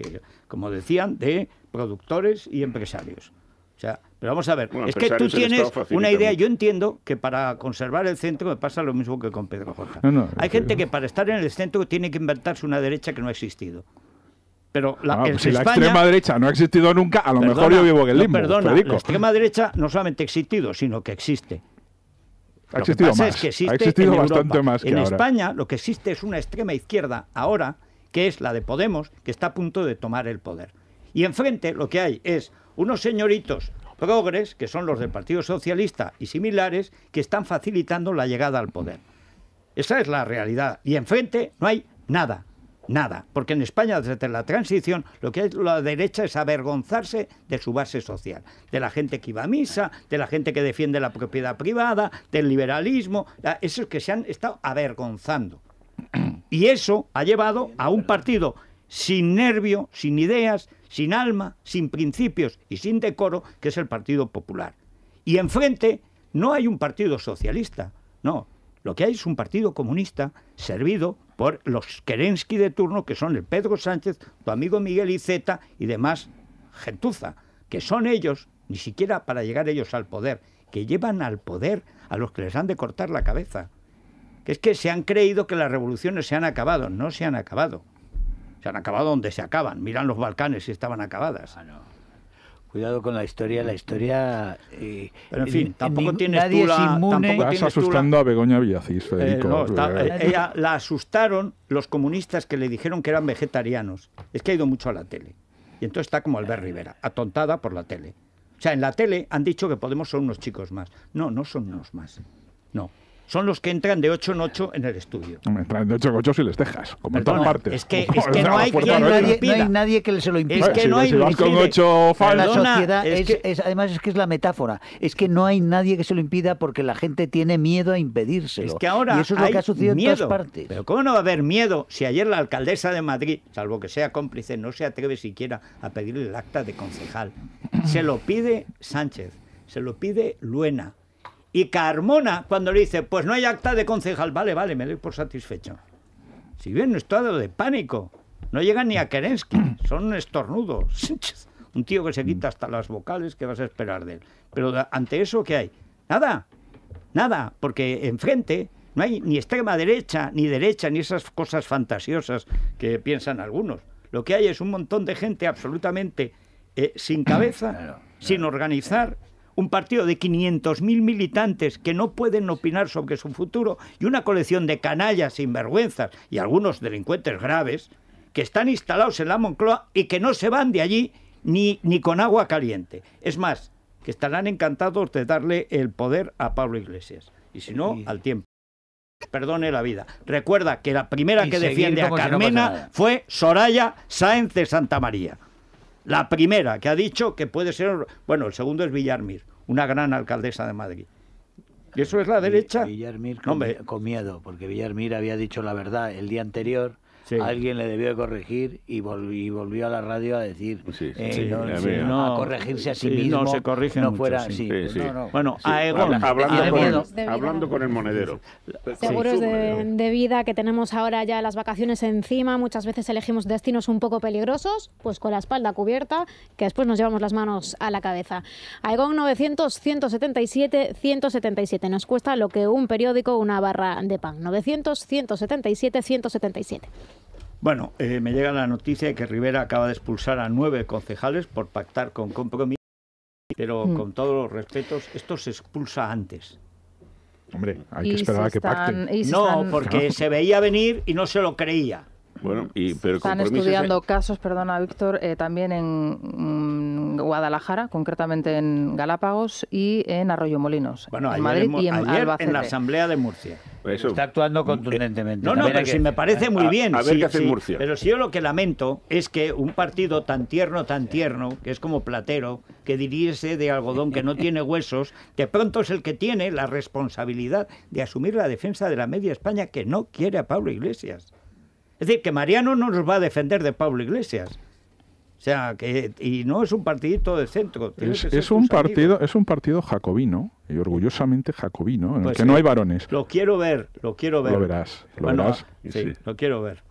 como decían, de productores y empresarios. O sea, pero vamos a ver, es que tú tienes una idea, yo entiendo que para conservar el centro me pasa lo mismo que con Pedro J. Hay gente que para estar en el centro tiene que inventarse una derecha que no ha existido. Pero si la extrema derecha no ha existido nunca, a lo mejor yo vivo en el limbo. La extrema derecha no solamente ha existido, sino que existe. Ha existido más, ha existido bastante más que ahora. En España lo que existe es una extrema izquierda ahora, que es la de Podemos, que está a punto de tomar el poder. Y enfrente lo que hay es unos señoritos progres, que son los del Partido Socialista y similares, que están facilitando la llegada al poder. Esa es la realidad. Y enfrente no hay nada, porque en España desde la transición lo que hay la derecha es avergonzarse de su base social, de la gente que iba a misa, de la gente que defiende la propiedad privada, del liberalismo, esos que se han estado avergonzando. Y eso ha llevado a un partido sin nervio, sin ideas, sin alma, sin principios y sin decoro, que es el Partido Popular. Y enfrente no hay un partido socialista, no. Lo que hay es un partido comunista servido por los Kerensky de turno, que son el Pedro Sánchez, tu amigo Miguel Iceta y demás gentuza, que son ellos, ni siquiera para llegar ellos al poder, que llevan al poder a los que les han de cortar la cabeza. Que es que se han creído que las revoluciones se han acabado. No se han acabado. Se han acabado donde se acaban. Miran los Balcanes si estaban acabadas. Cuidado con la historia. Pero en fin, tampoco tienes nadie tú la... Estás asustando a Begoña Villacís, Federico. Ella la asustaron los comunistas que le dijeron que eran vegetarianos. Es que ha ido mucho a la tele. Y entonces está como Albert Rivera, atontada por la tele. O sea, en la tele han dicho que Podemos son unos chicos más. No, no son unos más. No. Son los que entran de 8 en 8 en el estudio. Entran de 8 en 8 si les dejas, como en todas partes. Es que no hay quien lo impida. No hay nadie que se lo impida. Es que no hay si vas con 8 la sociedad además es que es la metáfora. Es que no hay nadie que se lo impida porque la gente tiene miedo a impedírselo. Es que ahora y eso es lo que ha sucedido en todas partes. Pero ¿cómo no va a haber miedo si ayer la alcaldesa de Madrid, salvo que sea cómplice, no se atreve siquiera a pedirle el acta de concejal? Se lo pide Sánchez, se lo pide Luena. Y Carmona, cuando le dice, pues no hay acta de concejal, vale, me doy por satisfecho. Si bien no estado de pánico, no llegan ni a Kerensky, son estornudos. Un tío que se quita hasta las vocales, ¿qué vas a esperar de él? Pero ante eso, ¿qué hay? Nada, porque enfrente no hay ni extrema derecha, ni esas cosas fantasiosas que piensan algunos. Lo que hay es un montón de gente absolutamente sin cabeza, sin organizar, un partido de 500.000 militantes que no pueden opinar sobre su futuro y una colección de canallas sinvergüenzas y algunos delincuentes graves que están instalados en la Moncloa y que no se van de allí ni con agua caliente. Es más, que estarán encantados de darle el poder a Pablo Iglesias. y si no, al tiempo. Perdone la vida. Recuerda que la primera Y que seguir defiende a como si no Carmena pasa nada. fue Soraya Sáenz de Santamaría. La primera que ha dicho que puede ser... Bueno, el segundo es Villarmir, una gran alcaldesa de Madrid. ¿Y eso es la derecha? Villarmir No, hombre. con miedo, porque Villarmir había dicho la verdad el día anterior. Sí. Alguien le debió de corregir y volvió a la radio a decir No, a corregirse a sí sí, mismo. no se corrige no mucho, fuera sí. así. Bueno, Aegon, hablando con el monedero. Seguros de vida que tenemos ahora ya las vacaciones encima, muchas veces elegimos destinos un poco peligrosos, pues con la espalda cubierta, que después nos llevamos las manos a la cabeza. Aegon 900-177-177, nos cuesta lo que un periódico, una barra de pan. 900-177-177. Bueno, me llega la noticia de que Rivera acaba de expulsar a 9 concejales por pactar con Compromís, pero con todos los respetos, esto se expulsa antes. Hombre, hay que esperar a que pacten. No, porque se veía venir y no se lo creía. Bueno, pero están estudiando casos, perdona Víctor, también en Guadalajara, concretamente en Galápagos y en Arroyomolinos, bueno, en Madrid y en ayer Albacete. en la Asamblea de Murcia. Eso. Está actuando contundentemente. No, pero si me parece muy bien. A ver sí, qué hace sí, Murcia. Pero si yo lo que lamento es que un partido tan tierno, que es como Platero, que dirige de algodón, que no tiene huesos, de pronto es el que tiene la responsabilidad de asumir la defensa de la media España, que no quiere a Pablo Iglesias. Es decir, que Mariano no nos va a defender de Pablo Iglesias. O sea, y no es un partidito de centro. Es un partido jacobino, y orgullosamente jacobino, en Pues el que sí, no hay varones. Lo quiero ver. Lo verás. Sí, lo quiero ver.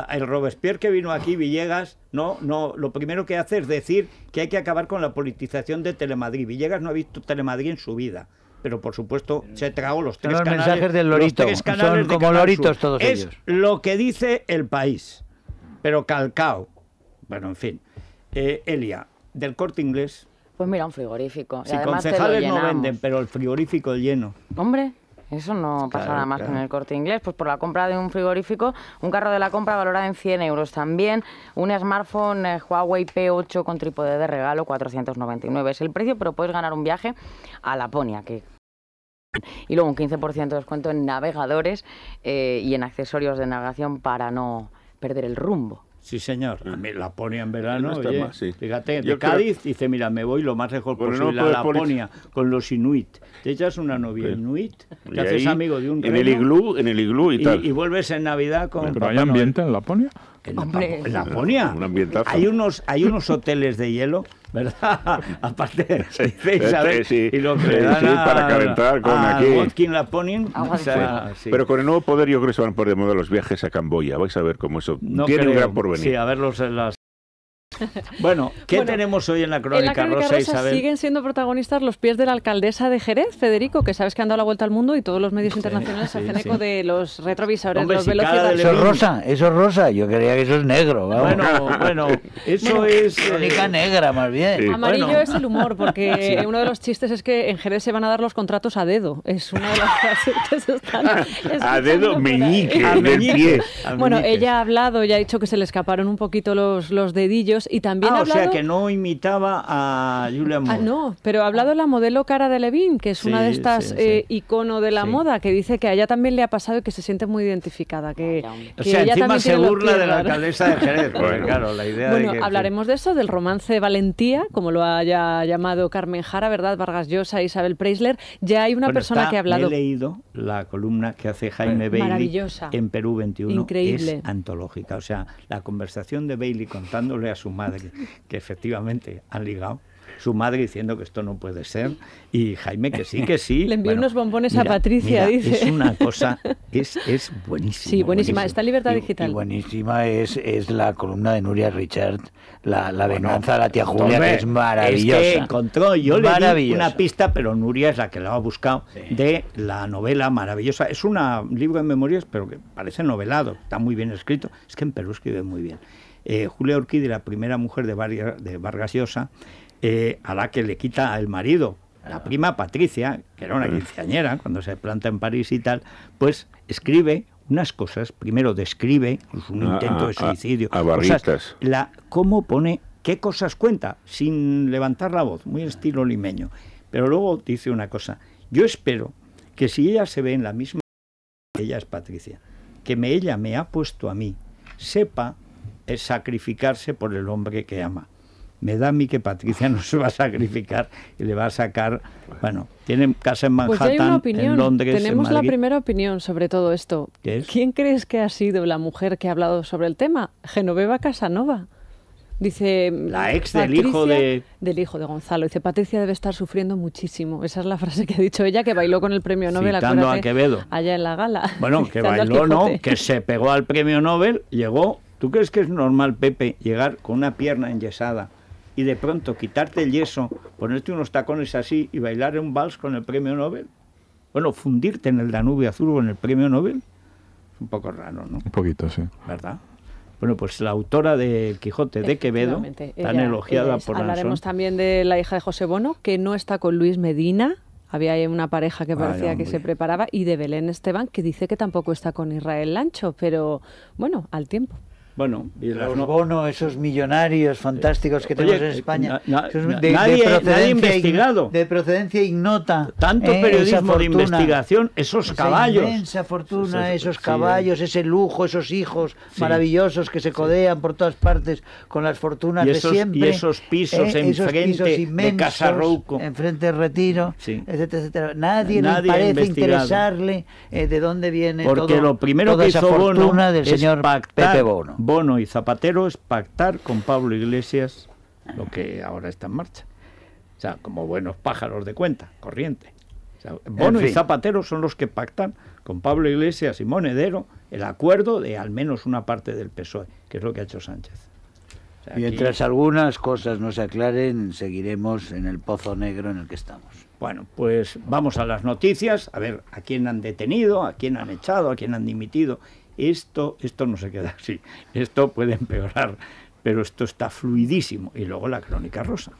El Robespierre que vino aquí, Villegas, lo primero que hace es decir que hay que acabar con la politización de Telemadrid. Villegas no ha visto Telemadrid en su vida. Pero por supuesto se tragó los tres canales. Los mensajes del lorito, son como loritos todos ellos. Es lo que dice El País, pero calcao. Bueno, en fin. Elia, del Corte Inglés. Pues mira, un frigorífico. Si concejales no venden, pero el frigorífico lleno. Hombre, eso no pasa nada más que en el Corte Inglés. Pues por la compra de un frigorífico, un carro de la compra valorado en 100 euros. También un smartphone Huawei P8 con trípode de regalo, 499. Es el precio, pero puedes ganar un viaje a Laponia, y luego un 15% de descuento en navegadores y en accesorios de navegación para no perder el rumbo. Sí, señor. A mí Laponia en verano, No está oye, mal, sí. fíjate, Yo de Cádiz, dice, mira, me voy lo más lejos posible a Laponia, con los inuit. Te echas una novia inuit, te haces amigo de un reno. En el iglú y tal. Y vuelves en Navidad con... ¿Pero hay ambiente en Laponia? En Laponia Un ambientazo. hay unos hoteles de hielo, ¿verdad? Aparte, dice Isabel, sí. y lo que le dan para calentar con a aquí. Watkin Laponian, o sea, sí. Pero con el nuevo poder yo creo que se van por de moda los viajes a Camboya. Vais a ver cómo eso tiene un gran porvenir. Sí, a verlos en las... Bueno, ¿qué tenemos hoy en la Crónica Rosa, Isabel? Siguen siendo protagonistas los pies de la alcaldesa de Jerez, Federico, que sabes que han dado la vuelta al mundo y todos los medios internacionales se hacen eco de los retrovisores, Hombre, los velocidades. Eso es rosa, yo creía que eso es negro. Vamos. Bueno, eso es... Crónica negra, más bien. Sí. Amarillo es el humor, porque uno de los chistes es que en Jerez se van a dar los contratos a dedo. Es una de las frases que se están... A dedo meñique, del pie. Bueno, ella ha hablado y ha dicho que se le escaparon un poquito los dedillos. Y también ha hablado... o sea, que no imitaba a Julia Moore. No, pero ha hablado la modelo Cara Delevingne, que es una de estas icono de la moda, que dice que a ella también le ha pasado y que se siente muy identificada. Que o sea, ella encima se burla de la ¿verdad? alcaldesa de Jerez. Porque, claro, la idea bueno, de que... hablaremos de eso, del romance Valentía, como lo haya llamado Carmen Jara, ¿verdad? Vargas Llosa, Isabel Preisler. Ya hay una persona que ha hablado... Me he leído la columna que hace Jaime Bailey en Perú 21. Increíble. Es antológica. O sea, la conversación de Bailey contándole a su madre que efectivamente han ligado, su madre diciendo que esto no puede ser, y Jaime que sí. Le envió unos bombones a Patricia, dice. Es una cosa, es buenísima. Sí, buenísima. Está en Libertad Digital. Y buenísima es la columna de Nuria Richard, la venganza de la tía Julia, que es maravillosa. Es que encontró, yo le di una pista, pero Nuria es la que la ha buscado, de la novela maravillosa. Es un libro de memorias, pero que parece novelado, está muy bien escrito. Es que en Perú escribe muy bien. Julia Urquidi, la primera mujer de Vargas Llosa, a la que le quita el marido, la prima Patricia, que era una quinceañera cuando se planta en París y tal, pues escribe unas cosas. Primero describe un intento de suicidio, a barritas. Cómo pone, qué cosas cuenta, sin levantar la voz, muy estilo limeño. Pero luego dice una cosa: yo espero que si ella se ve en la misma, ella es Patricia, que ella me ha puesto a mí, sepa sacrificarse por el hombre que ama. Me da a mí que Patricia no se va a sacrificar y le va a sacar... Bueno, tienen casa en Manhattan, pues hay una opinión. En Londres, tenemos en Madrid. la primera opinión sobre todo esto. ¿Qué es? ¿Quién crees que ha sido la mujer que ha hablado sobre el tema? Genoveva Casanova. Dice... La ex Patricia, del hijo de Gonzalo. Dice, Patricia debe estar sufriendo muchísimo. Esa es la frase que ha dicho ella, que bailó con el premio Nobel, citando a Quevedo. allá en la gala. Bueno, que bailó, no, que se pegó al premio Nobel, llegó... ¿Tú crees que es normal, Pepe, llegar con una pierna enyesada y de pronto quitarte el yeso, ponerte unos tacones así y bailar un vals con el premio Nobel? Bueno, fundirte en el Danubio Azul con el premio Nobel es un poco raro, ¿no? Un poquito, sí. ¿Verdad? Bueno, pues la autora de El Quijote de Quevedo, tan elogiada por Hablaremos también de la hija de José Bono, que no está con Luis Medina. Había ahí una pareja que parecía que se preparaba, y de Belén Esteban, que dice que tampoco está con Israel Lancho, pero bueno, al tiempo. Bueno, y los bonos, esos millonarios fantásticos que tenemos en España, nadie ha investigado. De procedencia ignota. Tanto periodismo de investigación, esos caballos. Esa inmensa fortuna, esos caballos, ese lujo, esos hijos maravillosos que se codean por todas partes con las fortunas de siempre. Y esos pisos enfrente de Casa Rouco. Enfrente del Retiro, etcétera, etcétera. Nadie le parece interesarle de dónde viene porque lo primero toda que esa hizo fortuna del es señor Pepe Bono. Bono y Zapatero es pactar con Pablo Iglesias lo que ahora está en marcha. O sea, como buenos pájaros de cuenta, corriente. O sea, Bono y Zapatero son los que pactan con Pablo Iglesias y Monedero el acuerdo de al menos una parte del PSOE, que es lo que ha hecho Sánchez. O sea, mientras algunas cosas no se aclaren, seguiremos en el pozo negro en el que estamos. Bueno, pues vamos a las noticias, a ver a quién han detenido, a quién han echado, a quién han dimitido. Esto no se queda así, esto puede empeorar, pero esto está fluidísimo. Y luego la crónica rosa.